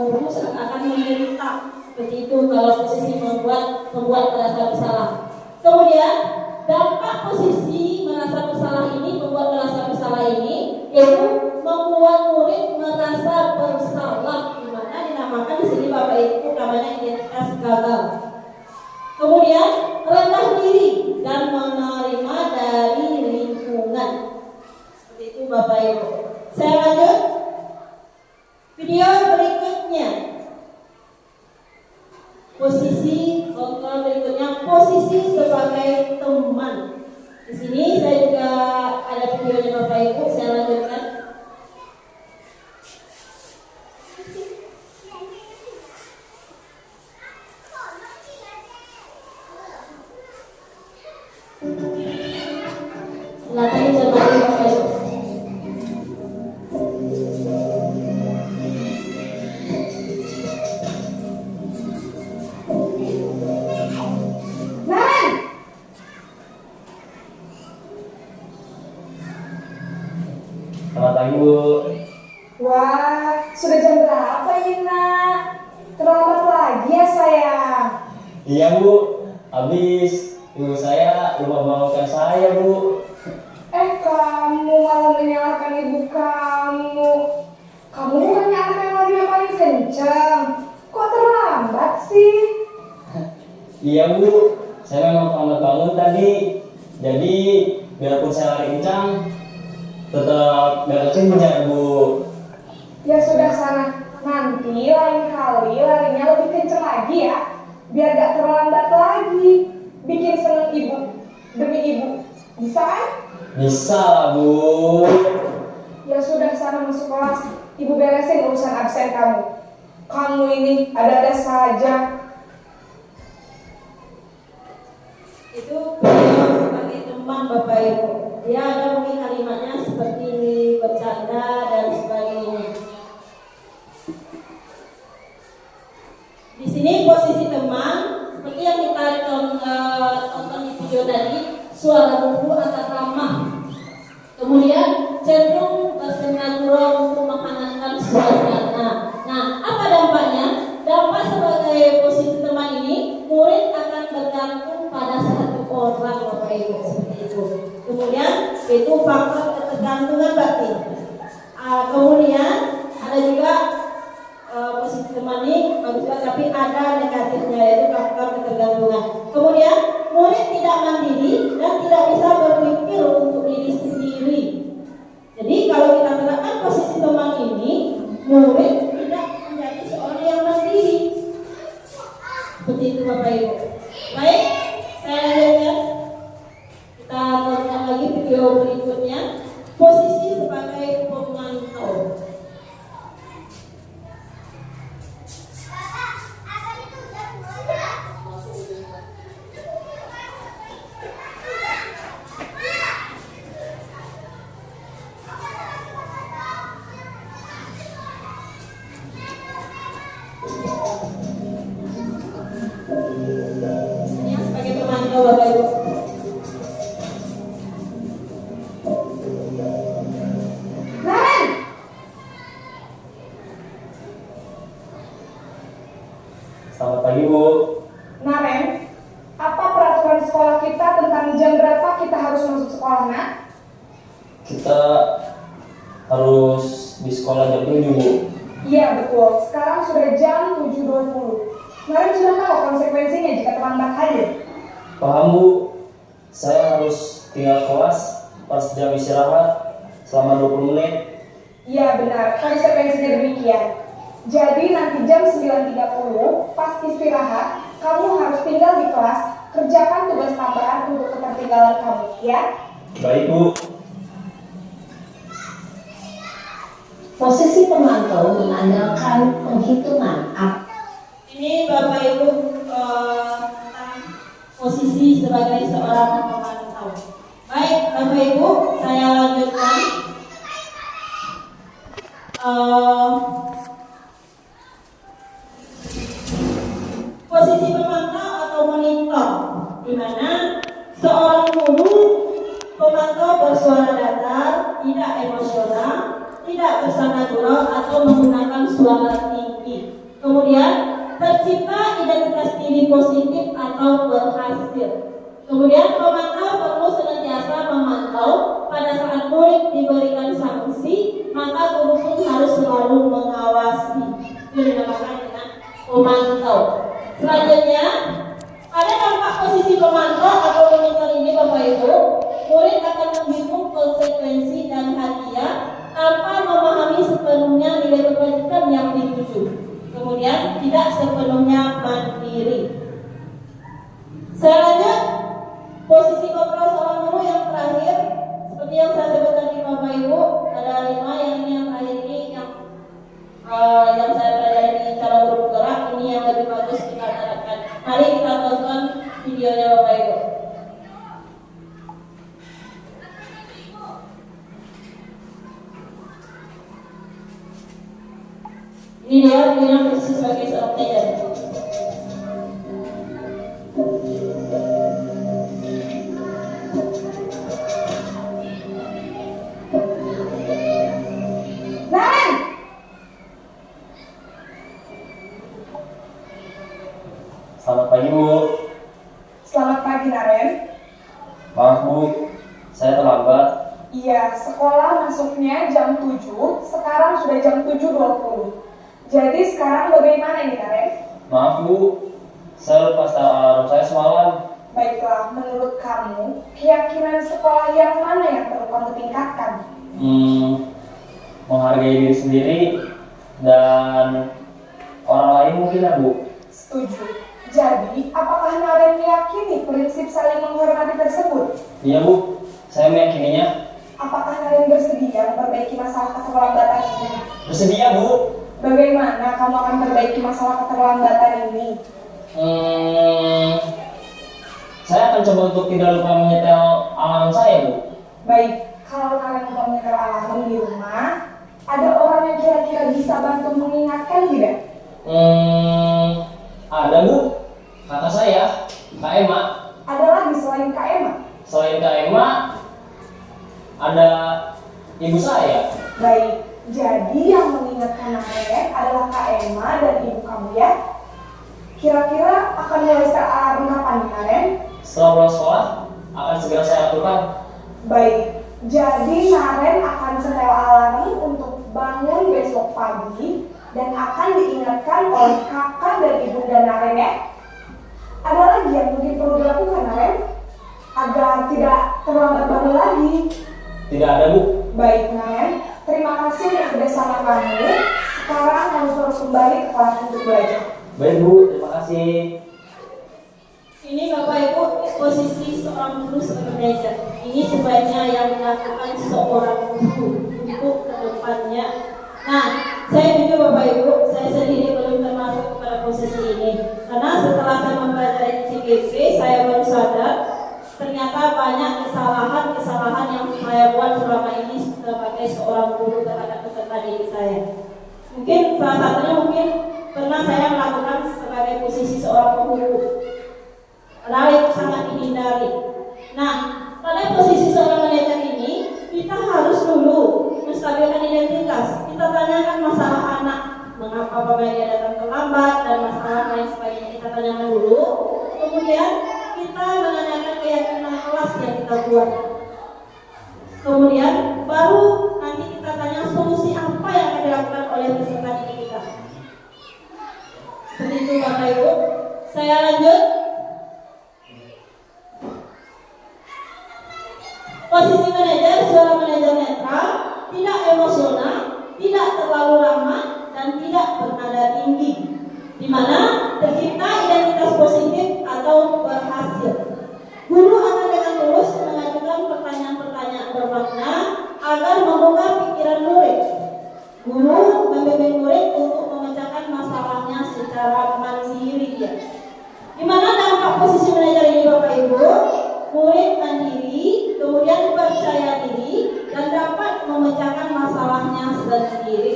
guru akan menderita. Seperti itu kalau posisi pembuat merasa bersalah. Kemudian dampak posisi merasa bersalah ini, membuat merasa bersalah ini, yaitu membuat murid merasa bersalah, di mana dinamakan di sini Bapak Ibu namanya identitas gagal. Kemudian rendah diri dan menerima dari lingkungan. Seperti itu Bapak Ibu. Saya lanjut. Video berikutnya. Posisi kontrol berikutnya, posisi sebagai teman. Di sini saya juga ada videonya Bapak Ibu, saya lanjutkan. Silakan coba Bapak Ibu. Selamat pagi, Bu. Wah, sudah jam berapa ini, Nak? Terlambat lagi ya, sayang. Iya, Bu. Habis ibu saya lupa bangunkan saya, Bu. Kamu malah menyalahkan ibu kamu. Kamu bukannya anak yang lari yang paling kencang. Kok terlambat sih? Iya, Bu. Saya memang terlambat bangun tadi. Jadi, biarpun saya lari kencang, tetap gak kencang, Bu. Ya sudah sana. Nanti lain kali larinya lebih kencang lagi ya. Biar gak terlambat lagi. Bikin seneng ibu. Demi ibu. Bisa kan? Bisa lah, Bu. Ya sudah sana masuk kelas. Ibu beresin urusan absen kamu. Kamu ini ada-ada saja. Itu beliau sebagai teman Bapak Ibu. Dia ada mungkin kalimatnya seperti bercanda dan sebagainya. Di sini posisi teman seperti yang kita tonton di video tadi, suara buku atau ramah. Kemudian cenderung bersenang-senang untuk menghangatkan suasana. Nah, apa dampaknya? Dampak sebagai posisi teman ini, murid akan bergantung pada satu orang Bapak Ibu seperti itu. Kemudian itu faktor ketergantungan batin. Kemudian ada juga posisi teman ini bagus juga, tapi ada negatifnya yaitu faktor ketergantungan. Kemudian murid tidak mandiri dan tidak bisa berpikir untuk diri sendiri. Jadi kalau kita terapkan posisi teman ini, murid tidak menjadi seorang yang mandiri. Seperti itu Bapak Ibu. Baik, saya lanjutkan. Kita tonton lagi video berikutnya. Posisi sebagai pemantau. Ini sebagai pemantau Bapak Ibu. Selamat pagi, Bu. Naren, apa peraturan sekolah kita tentang jam berapa kita harus masuk sekolah, Nak? Kita harus di sekolah jam 7, Bu. Iya, betul. Sekarang sudah jam 7.20. Naren sudah tahu konsekuensinya jika terlambat hadir. Paham, Bu. Saya harus tinggal kelas pas jam istirahat selama 20 menit. Iya, benar. Konsekuensinya demikian. Jadi nanti jam 9.30 pas istirahat, kamu harus tinggal di kelas, kerjakan tugas tambahan untuk ketertinggalan kamu, ya? Baik, Bu. Posisi pemantau mengandalkan penghitungan. Ini Bapak Ibu tentang posisi sebagai seorang pemantau. Baik Bapak Ibu, saya lanjutkan. Posisi pemantau atau monitor, di mana seorang guru pemantau bersuara datar, tidak emosional, tidak bersama gurau atau menggunakan suara tinggi. Kemudian tercipta identitas diri positif atau berhasil. Kemudian pemantau perlu senantiasa memantau. Pada saat murid diberikan sanksi, maka guru pun harus selalu mengawasi. Itu dinamakan dengan pemantau. Selanjutnya, ada dampak posisi pemantau atau monitor ini Bapak Ibu. Murid akan menghitung konsekuensi dan hadiah tanpa memahami sepenuhnya nilai kebajikan yang dituju. Kemudian tidak sepenuhnya mandiri. Selanjutnya, posisi kontrol seorang guru yang terakhir, seperti yang saya sebut tadi Bapak Ibu, ada 5 yang terakhir ini yang saya pelajari di cara guru bergerak, ini yang lebih bagus kita terapkan. Mari kita tonton videonya Bapak Ibu. Ini dia videonya posisi sebagai seorang manajer. Naren, Selamat pagi Bu. selamat pagi Naren. Maaf Bu, saya terlambat. Iya, sekolah masuknya jam 7, sekarang sudah jam 7.20. Jadi sekarang bagaimana nih Naren? Maaf Bu, saya lupa alarm saya semalam. Baiklah, menurut kamu, keyakinan sekolah yang mana yang perlu kamu tingkatkan? Menghargai diri sendiri dan orang lain mungkin ya Bu. Setuju. Jadi, apakah Naren meyakini prinsip saling menghormati tersebut? Iya Bu, saya meyakininya. Apakah Naren bersedia memperbaiki masalah keterlambatan ini? Bersedia Bu. Bagaimana kamu akan memperbaiki masalah keterlambatan ini? Saya akan coba untuk tidak lupa menyetel alarm saya Bu. Baik, kalau kalian mau menyetel alarm di rumah, ada orang yang kira-kira bisa bantu mengingatkan tidak? Ada Bu, kakak saya, Kak Emma. Ada lagi selain Kak Emma? Selain Kak Emma, ada ibu saya. Baik, jadi yang mengingatkan Naren adalah Kak Emma dan ibu kamu ya? Kira-kira akan mulai setel alarm kapan nih Naren? Setelah pulang sekolah, akan segera saya lakukan. Baik, jadi Naren akan setel alarm untuk bangun besok pagi dan akan diingatkan oleh kakak dan ibunda Naren ya. Ada lagi yang mungkin perlu dilakukan Naren agar tidak terlambat bangun lagi? Tidak ada Bu. Baik Naren, terima kasih untuk kerjasama kamu. Sekarang kamu terus kembali ke kelas untuk belajar. Baik Bu, terima kasih. Ini Bapak Ibu posisi seorang guru sebagai manajer. Ini sebaiknya yang dilakukan seorang guru untuk kedepannya. Nah, saya jujur Bapak Ibu, saya sendiri belum termasuk pada posisi ini. Karena setelah saya mempelajari CGP, saya baru sadar ternyata banyak kesalahan yang saya buat selama ini sebagai seorang guru terhadap peserta didik saya. Mungkin salah satunya pernah saya melakukan sebagai posisi seorang guru. Hal yang sangat dihindari. Nah, pada posisi seorang manajer ini, kita harus dulu menstabilkan identitas. Kita tanyakan masalah anak, mengapa dia datang terlambat dan masalah lain sebagainya kita tanyakan dulu. Kemudian kita menanyakan keyakinan kelas yang kita buat. Kemudian baru nanti kita tanya solusi apa yang akan dilakukan oleh peserta didik kita. Seperti itu Bapak Ibu. Saya lanjut. Posisi manajer, seorang manajer netral, tidak emosional, tidak terlalu ramah, dan tidak bernada tinggi, di mana tercipta identitas positif atau berhasil. Guru akan dengan tulus mengajukan pertanyaan-pertanyaan bermakna agar membuka pikiran murid. Guru membimbing murid untuk memecahkan masalahnya secara mandiri. Di mana dampak posisi manajer ini Bapak Ibu, murid mandiri, kemudian percaya diri, dan dapat memecahkan masalahnya sendiri.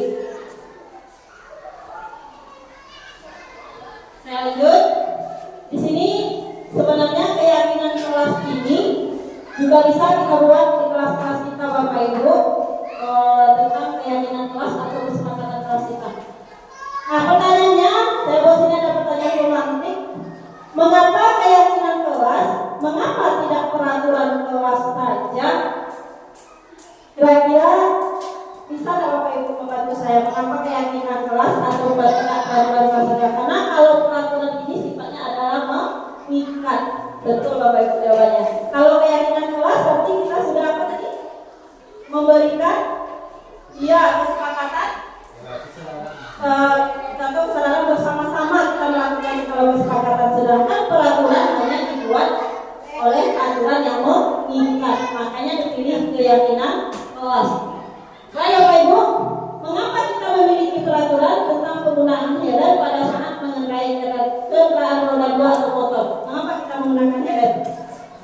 Saya lanjut. Di sini sebenarnya keyakinan kelas ini juga bisa kita buat di kelas-kelas kita Bapak Ibu tentang keyakinan kelas atau kesepakatan kelas kita. Nah pertanyaannya, kendaraan roda 2 atau motor. Mengapa kita menggunakan helm?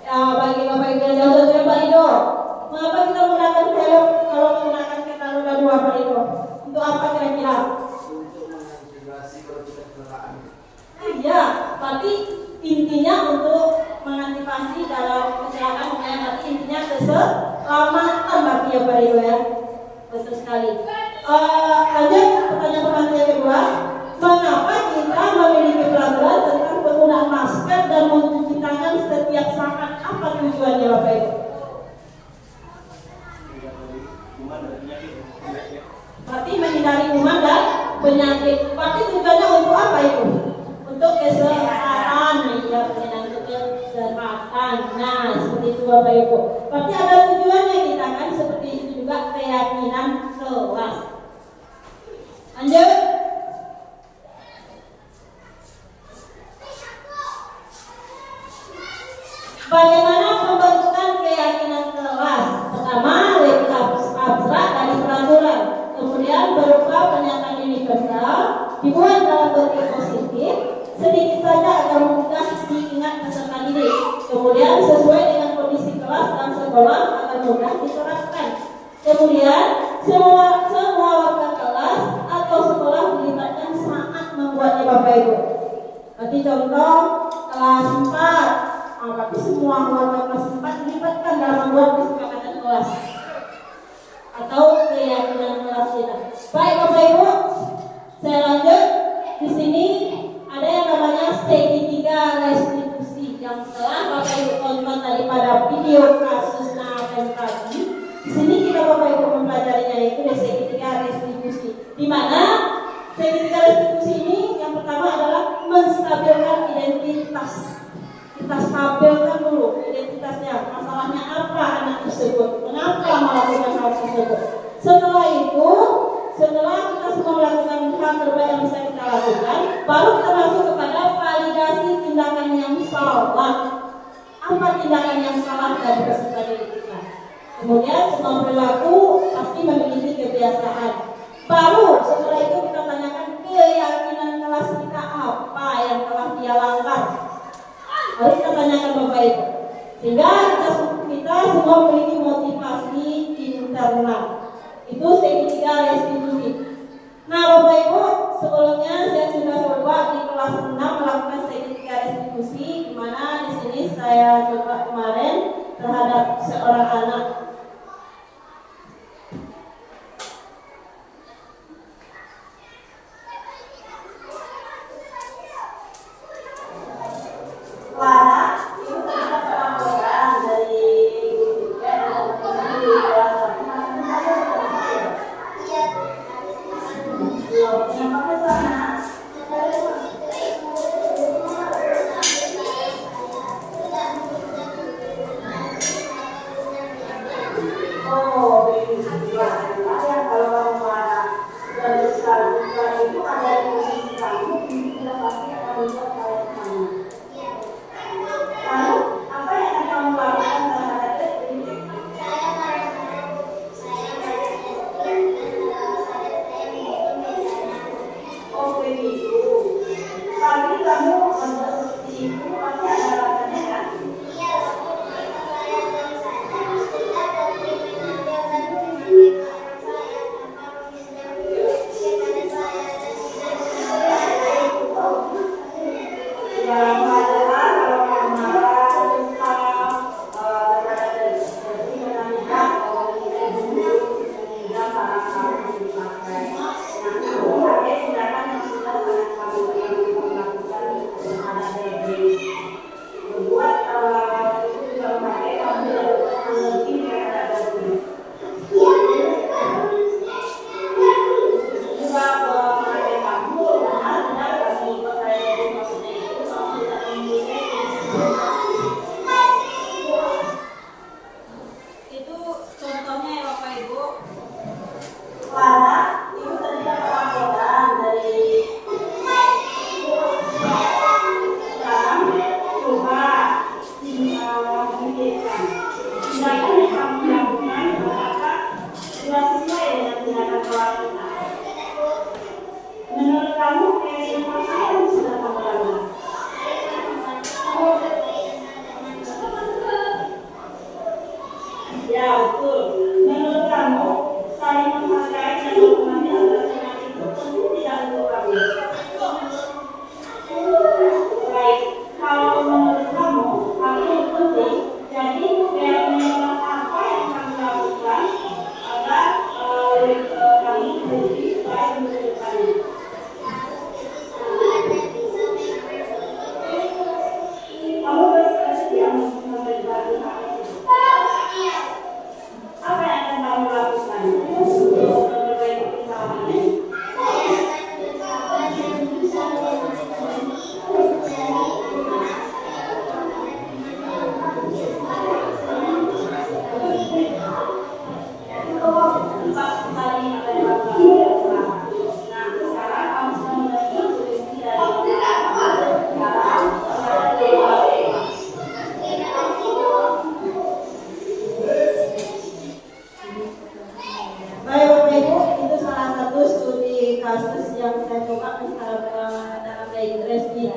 Ya, bagi Bapak Ibu yang jauh dari Pak Ido, mengapa kita menggunakan helm kalau menggunakan kendaraan roda 2 Pak Ido? Untuk apa kira-kira? Untuk mengantisipasi kalau kita kecelakaan. Iya, berarti intinya untuk mengantisipasi dalam kecelakaan, berarti intinya keselamatan bagi ya Pak Ido ya. Betul sekali. Lanjut pertanyaan pertanyaan yang kedua, mengapa kita memiliki peraturan tentang penggunaan masker dan mencuci tangan setiap saat? Apa tujuannya Bapak Ibu? Berarti menghindari kuman dan penyakit. Berarti tujuannya untuk apa itu? Untuk kesehatan, ya untuk kesehatan. Nah, seperti itu Bapak Ibu. Berarti ada tujuannya kita kan, seperti itu juga keyakinan kelas. Lanjut. Bagaimana pembentukan keyakinan kelas? Pertama, abstrak dari peraturan, kemudian berupa pernyataan universal, dibuat dalam bentuk positif, sedikit saja agar mudah diingat peserta didik. Kemudian sesuai dengan kondisi kelas dan sekolah agar mudah diterapkan. Kemudian semua warga kelas atau sekolah dilibatkan saat membuatnya Bapak Ibu. Berarti contoh kelas 4, berarti semua warga kelas 4 dilibatkan dalam membuat kesepakatan kelas atau keyakinan kelas kita. Baik Bapak Ibu, saya lanjut. Di sini ada yang namanya segitiga restitusi yang telah Bapak Ibu tonton daripada video kasus Nafen tadi. Di sini kita Bapak Ibu mempelajarinya, yaitu segitiga restitusi. Di mana segitiga restitusi ini yang pertama adalah menstabilkan identitas. Kita stabilkan dulu identitasnya, masalahnya apa anak tersebut, mengapa melakukan hal tersebut. Setelah itu, setelah kita semua melakukan hal terbaik yang bisa kita lakukan, baru kita masuk kepada validasi tindakan yang salah. Apa tindakan yang salah dari peserta didik kita? Kemudian semua perilaku pasti memiliki kebiasaan. Baru setelah itu kita tanyakan keyakinan kelas kita apa yang telah dia langgar. Lalu kita tanyakan Bapak Ibu, sehingga kita semua memiliki motivasi internal. Itu segitiga restitusi. Nah Bapak Ibu, sebelumnya saya sudah coba di kelas 6 melakukan segitiga restitusi, di mana di sini saya coba kemarin terhadap seorang anak. Lara, itu ternyata pelaporan dari kenapa ke sana? Oh, ini ya kalau kamu marah dan besar itu ada di posisi kamu, ini sudah pasti akan membuat kayak kamu. Lalu, apa yang akan kamu lakukan terhadap ini? Oke itu. Pagi kamu membuat seperti itu pasti ada alasannya kan? Oh,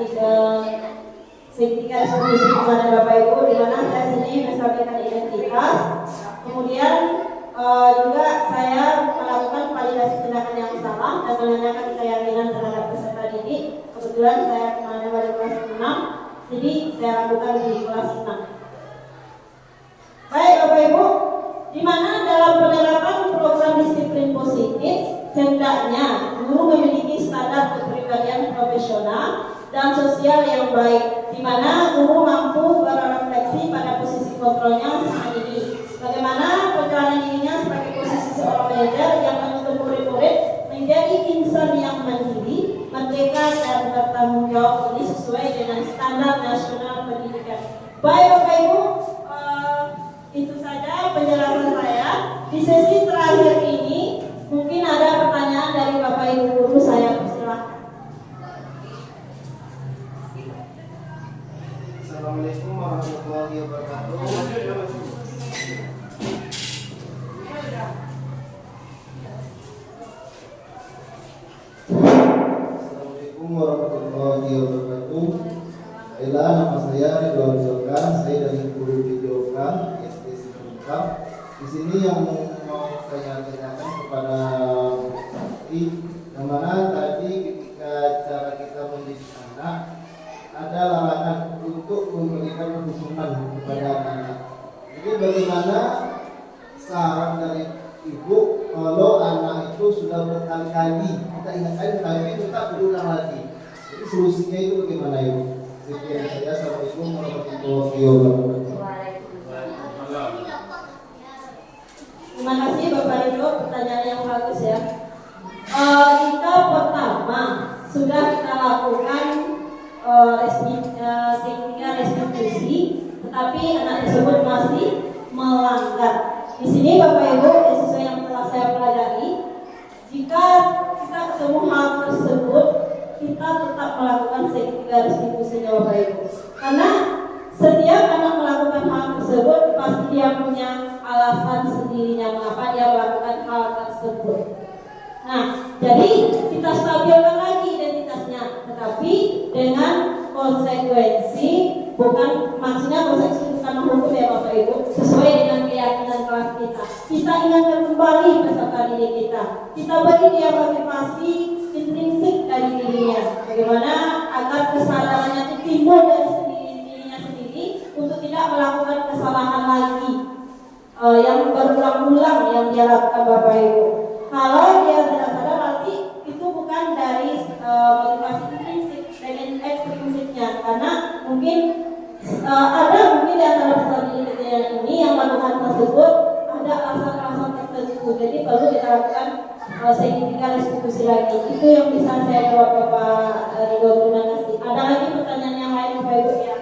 ke segitiga resolusi kepada Bapak Ibu, di mana saya sini menyampaikan identitas. Kemudian juga saya melakukan validasi tindakan yang salah dan menanyakan keyakinan terhadap peserta didik. Kebetulan saya kemarin pada kelas 6, jadi saya lakukan di kelas 6. Baik Bapak Ibu, di mana dalam penerapan program disiplin positif, hendaknya guru memiliki standar kepribadian profesional dan sosial yang baik, di mana guru mampu berefleksi pada posisi kontrolnya saat ini. Bagaimana perjalanan dirinya sebagai posisi seorang manajer yang menuntut murid-murid menjadi insan yang mandiri, merdeka dan bertanggung jawab ini sesuai dengan standar nasional pendidikan. Baik Bapak Ibu, itu saja penjelasan saya. Di sesi terakhir ini mungkin ada pertanyaan dari Bapak Ibu guru, saya persilahkan. Assalamualaikum warahmatullahi wabarakatuh. Assalamualaikum warahmatullahi wabarakatuh. Baiklah, nama saya Ridwan Jokan, saya dari Guru Jokan SD Sinerungkap. Di sini yang mau saya tanyakan kepada Bukti, yang mana tadi ketika cara kita mendidik anak ada larangan untuk memberikan hukuman kepada anak. Jadi bagaimana saran dari ibu kalau anak itu sudah berkali-kali kita ingatkan tapi tetap berulang lagi? Jadi solusinya itu bagaimana ibu? Sekian saja. Assalamualaikum warahmatullahi wabarakatuh. Terima kasih Bapak Ibu, pertanyaan yang bagus ya. Kita pertama sudah kita lakukan segitiga restitusi, tetapi anak tersebut masih melanggar. Di sini Bapak Ibu, sesuai yang telah saya pelajari, jika kita ketemu hal tersebut, kita tetap melakukan segitiga restitusinya Bapak Ibu. Karena setiap anak melakukan hal tersebut pasti dia punya alasan sendirinya mengapa dia melakukan hal tersebut. Nah, jadi kita stabilkan lagi identitasnya, tetapi dengan konsekuensi, bukan maksudnya konsekuensi bukan menghukum ya Bapak Ibu, sesuai dengan keyakinan kelas kita. Kita ingatkan kembali peserta didik kita. Kita beri dia motivasi intrinsik dari dirinya. Bagaimana agar kesadarannya itu timbul dari dirinya sendiri untuk tidak melakukan kesalahan lagi yang berulang-ulang yang dia lakukan Bapak Ibu. Kalau dia tidak sadar berarti itu bukan dari motivasi intrinsik, dari ekstrinsiknya, karena mungkin ada mungkin di antara peserta didik ini yang melakukan tersebut ada alasan-alasan tertentu. Jadi perlu kita lakukan segitiga restitusi lagi. Itu yang bisa saya jawab Bapak Ridwan. Terima kasih. Ada lagi pertanyaan yang lain Bapak Ibu ya?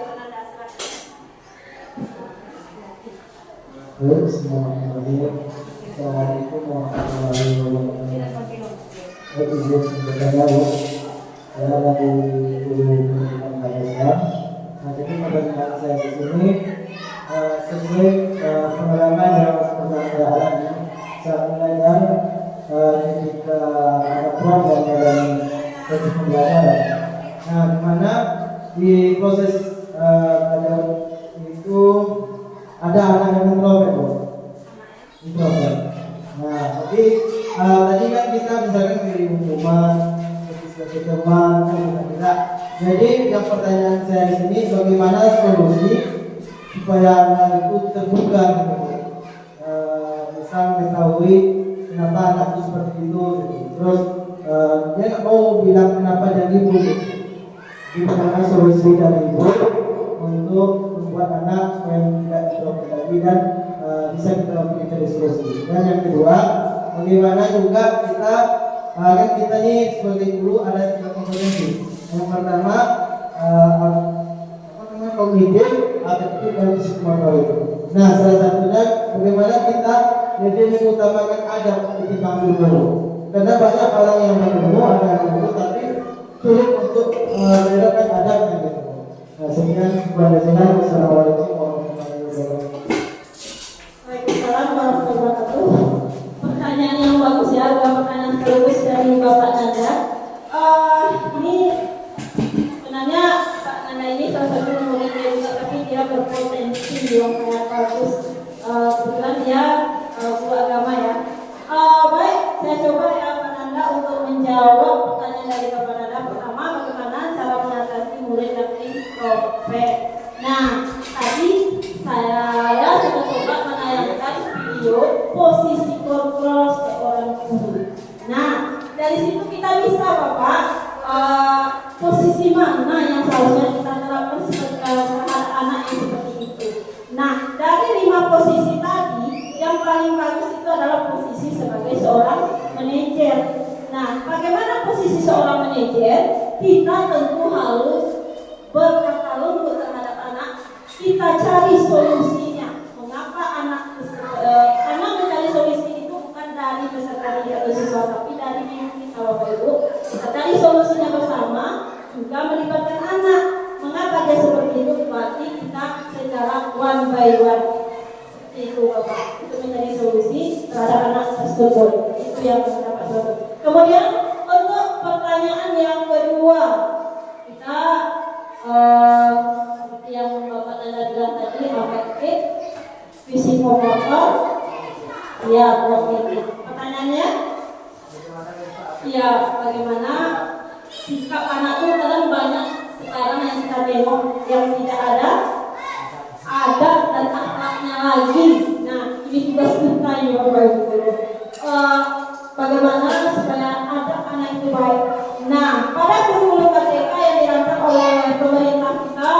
Assalamualaikum warahmatullahi wabarakatuh. Saya lagi guru pendidikan dasar. Nah, jadi pertanyaan saya di sini sesuai pengalaman yang pernah saya alami saat belajar ketika ada program dan proses pembelajaran. Nah, di mana di proses belajar itu ada anak yang introvert. Nah, jadi tadi kan kita misalkan beri hukuman, sebagai teman, kan tidak. Jadi yang pertanyaan saya di sini, bagaimana solusi supaya anak itu terbuka, gitu. Misal mengetahui kenapa anak itu seperti itu, gitu. Terus dia nggak mau bilang kenapa jadi ibu. Gitu. Jadi bagaimana solusi dari ibu untuk membuat anak supaya tidak introvert lagi dan bisa kita lakukan diskusi. Dan yang kedua, bagaimana juga kita kan kita ini sebagai guru ada 3 kompetensi. Yang pertama kognitif, afektif dan psikomotorik. Nah, salah satunya bagaimana kita lebih mengutamakan adab ketimbang ilmu. Karena banyak orang yang berilmu ada ilmu tapi sulit untuk menerapkan adabnya gitu. Nah, sekian sebenarnya. Assalamualaikum warahmatullahi wabarakatuh. Waalaikumsalam warahmatullahi wabarakatuh. Pertanyaan yang bagus ya, dua pertanyaan sekaligus dari Bapak Nanda. Ini sebenarnya berpotensi yang sangat bagus. Kebetulan dia guru agama ya. Baik, saya coba ya Pak Nanda untuk menjawab pertanyaan dari Bapak Nanda. Pertama, bagaimana cara mengatasi murid yang introvert? Nah, tadi saya sudah coba menayangkan video posisi kontrol seorang guru. Nah, dari situ kita bisa Bapak posisi mana yang seharusnya kita terapkan terhadap anak yang seperti itu. Nah, dari 5 posisi tadi, yang paling bagus itu adalah posisi sebagai seorang manajer. Nah, bagaimana posisi seorang manajer? Kita tentu harus berkata lembut terhadap anak. Kita cari solusinya. Mengapa karena mencari solusi itu bukan dari peserta didik atau siswa, tapi dari diri kita Bapak Ibu. Kita cari solusinya bersama, juga melibatkan anak. Mengapa dia seperti itu? Berarti kita secara one by one seperti itu Bapak, untuk mencari solusi terhadap anak tersebut. Itu yang dapat Bapak. Kemudian untuk pertanyaan yang kedua, kita seperti yang Bapak Nanda bilang tadi, afektif, psikomotor, ya kognitif. Pertanyaannya, ya bagaimana sikap anak itu kadang banyak sekarang yang kita tengok yang tidak ada adab dan akhlaknya lagi. Nah, ini tugas kita ya Bapak Ibu. Bagaimana supaya adab anak itu baik. Nah, pada kurikulum KTK yang dirancang oleh pemerintah kita,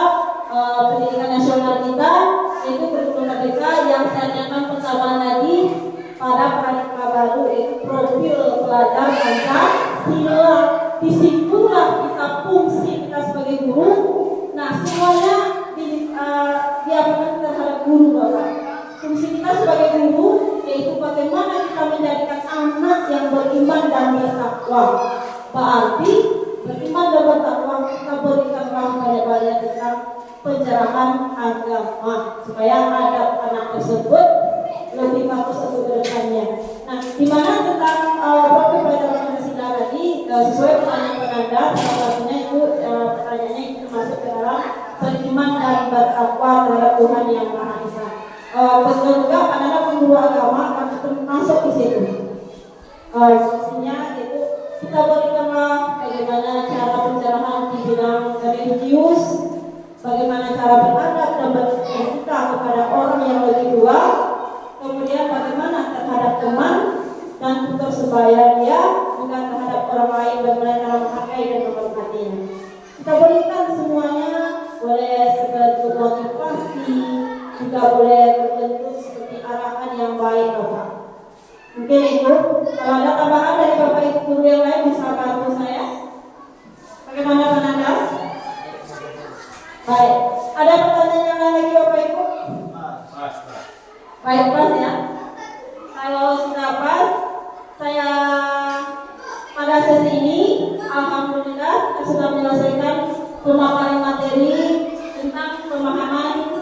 pendidikan nasional kita, yaitu kurikulum KTK yang saya nyatakan pertama tadi pada paradigma baru, yaitu profil pelajar Pancasila. Disitulah kita fungsi kita sebagai guru. Nah, semuanya diapakan terhadap guru Bapak. Fungsi kita sebagai guru yaitu bagaimana kita menjadikan anak yang beriman dan bertakwa. Berarti beriman dan bertakwa kita berikanlah banyak-banyak tentang pencerahan agama supaya adab anak tersebut lebih bagus untuk kedepannya. Nah, di mana tentang profil pelajar Pancasila tadi sesuai pertanyaan Anda, salah satunya itu pertanyaannya itu masuk ke dalam beriman dan bertakwa terhadap Tuhan yang Maha Esa. Betul juga pada guru agama akan masuk di situ. Fungsinya itu kita berikanlah bagaimana cara pencerahan di bidang religius, bagaimana cara beradab dan beretika kepada orang yang lebih tua, kemudian bagaimana terhadap teman dan tutur sebaya dia, bukan terhadap orang lain, bagaimana cara menghargai dan menghormatinya. Kita berikan semuanya, boleh sebentuk motivasi, juga boleh berbentuk seperti arahan yang baik Bapak. Mungkin itu, kalau ada tambahan dari Bapak Ibu guru yang lain bisa bantu saya. Bagaimana Pak Nanda? Baik, ada pertanyaan yang lain lagi Bapak Ibu? Baik, pas ya. Kalau sudah pas, saya pada sesi ini alhamdulillah kita sudah menyelesaikan pemaparan materi tentang pemahaman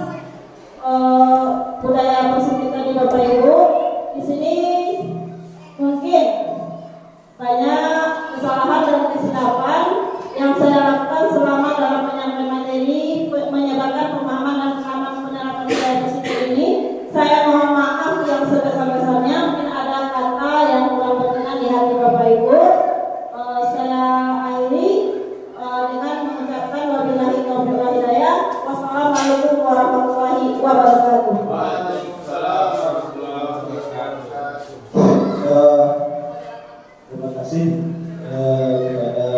budaya persikitan di Bapak Ibu. Di sini mungkin banyak kesalahan dan kesilapan yang saya lakukan selama dalam penyampaian materi menyebabkan pemahaman dan penerapan budaya persikitan ini. Saya mohon maaf yang sebesar-besarnya. Mungkin ada kata yang kurang berkenan di hati Bapak Ibu. Saya akhiri dengan mengucapkan wabillahi taufiq wal hidayah. Wassalamualaikum warahmatullahi wabarakatuh. Waalaikumsalam warahmatullahi wabarakatuh. Terima kasih kepada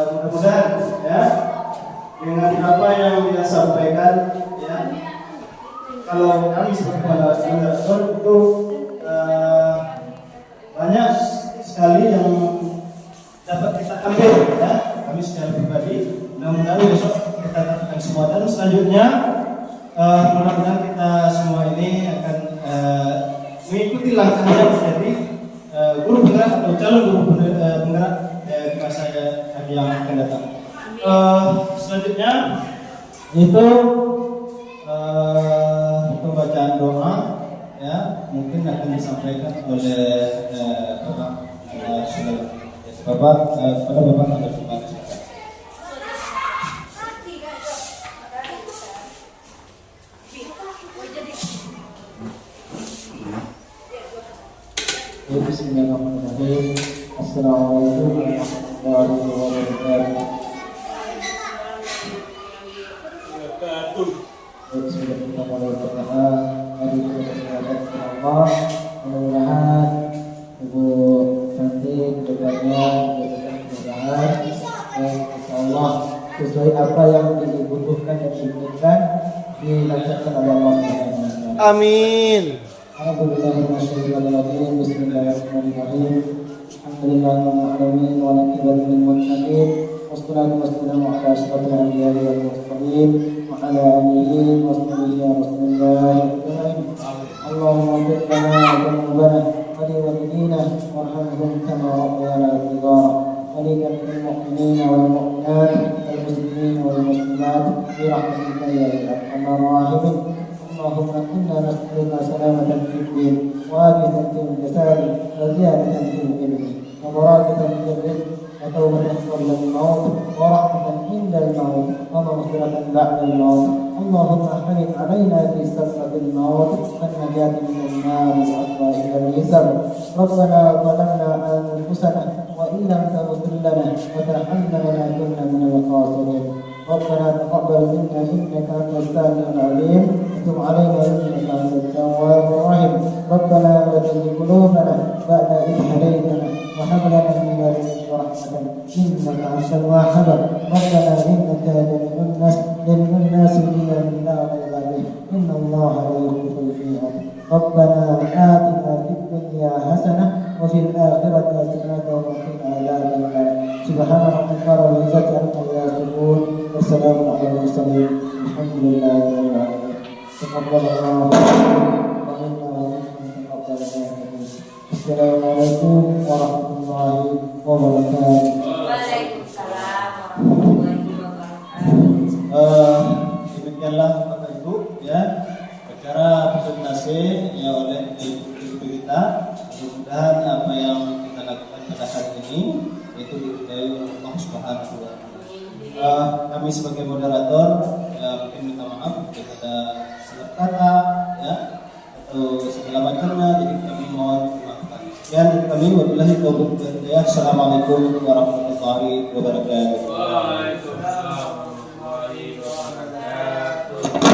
mudah-mudahan ya dengan apa yang dia sampaikan ya, kalau kami sebagai moderator itu banyak sekali yang dapat kita ambil ya, kami secara pribadi. Mudah-mudahan besok kita lakukan semua, dan selanjutnya mudah-mudahan kita semua ini akan mengikuti langkahnya menjadi guru penggerak atau calon guru penggerak di masa yang akan datang. Selanjutnya itu pembacaan doa ya, mungkin akan disampaikan oleh Bapak Saudara Bapak pada Bapak ada pertanyaan. Bismillahirrahmanirrahim. Assalamualaikum warahmatullahi wabarakatuh. Sudah kita mulai berdoa. Mari kita berdoa Allah. Mudah-mudahan Ibu Santi kedepannya mudah-mudahan dan insyaallah sesuai apa yang dibutuhkan dan diinginkan dilaksanakan oleh Allah Subhanahu wa taala. Amin. Bismillahirrahmanirrahim. Alhamdulillahirabbil alamin wa lakibatu lil muttaqin. Wassalatu wassalamu ala asyrafil anbiya'i wal mursalin wa ala alihi wa sahbihi wa sallam. Allahumma ighfir lana dhunubana wa li walidina warhamhum kama rabbayana shighara. Wa li jami'il mu'minina wal mu'minat wal muslimina wal muslimat bi rahmatika ya arhamar rahimin. اللهم إنا نسألك سلامة في الدين وعافية في الجسد وزيادة في العلم وبركة في الرزق وتوبة قبل الموت ورحمة عند الموت ومغفرة بعد الموت. اللهم احرق علينا في سكرة الموت والنجاة من النار والعطاء إلى الحساب. ربنا ظلمنا أنفسنا وإن لم تغفر لنا وترحمنا لنكن من الخاسرين. ربنا تقبل منا إنك أنت السميع العليم وتب علينا إنك أنت التواب الرحيم. ربنا لا تزغ قلوبنا بعد إذ هديتنا وهب لنا من لدنك رحمة إنك أنت الوهاب. ربنا إنك جميع الناس بيوم لا ريب فيه إن الله لا يخلف الميعاد. ربنا آتنا في الدنيا حسنة وفي الآخرة حسنة وقنا عذاب النار. سبحان ربك رب العزة عما يصفون والسلام على المرسلين الحمد لله رب العالمين. تقبل الله منا ومنكم تقبل منكم. Assalamualaikum warahmatullahi wabarakatuh. Waalaikumsalam warahmatullahi wabarakatuh. Demikianlah Bapak Ibu ya acara presentasi ya oleh ibu kita. Mudah-mudahan apa yang kita lakukan pada hari ini itu diridhai Allah Subhanahu wa taala. Kami sebagai moderator mungkin minta maaf jika ada salah kata ya atau segala macamnya, jadi kami mohon dimaafkan. Sekian kami wabillahi taufiq wal hidayah. Assalamualaikum warahmatullahi wabarakatuh.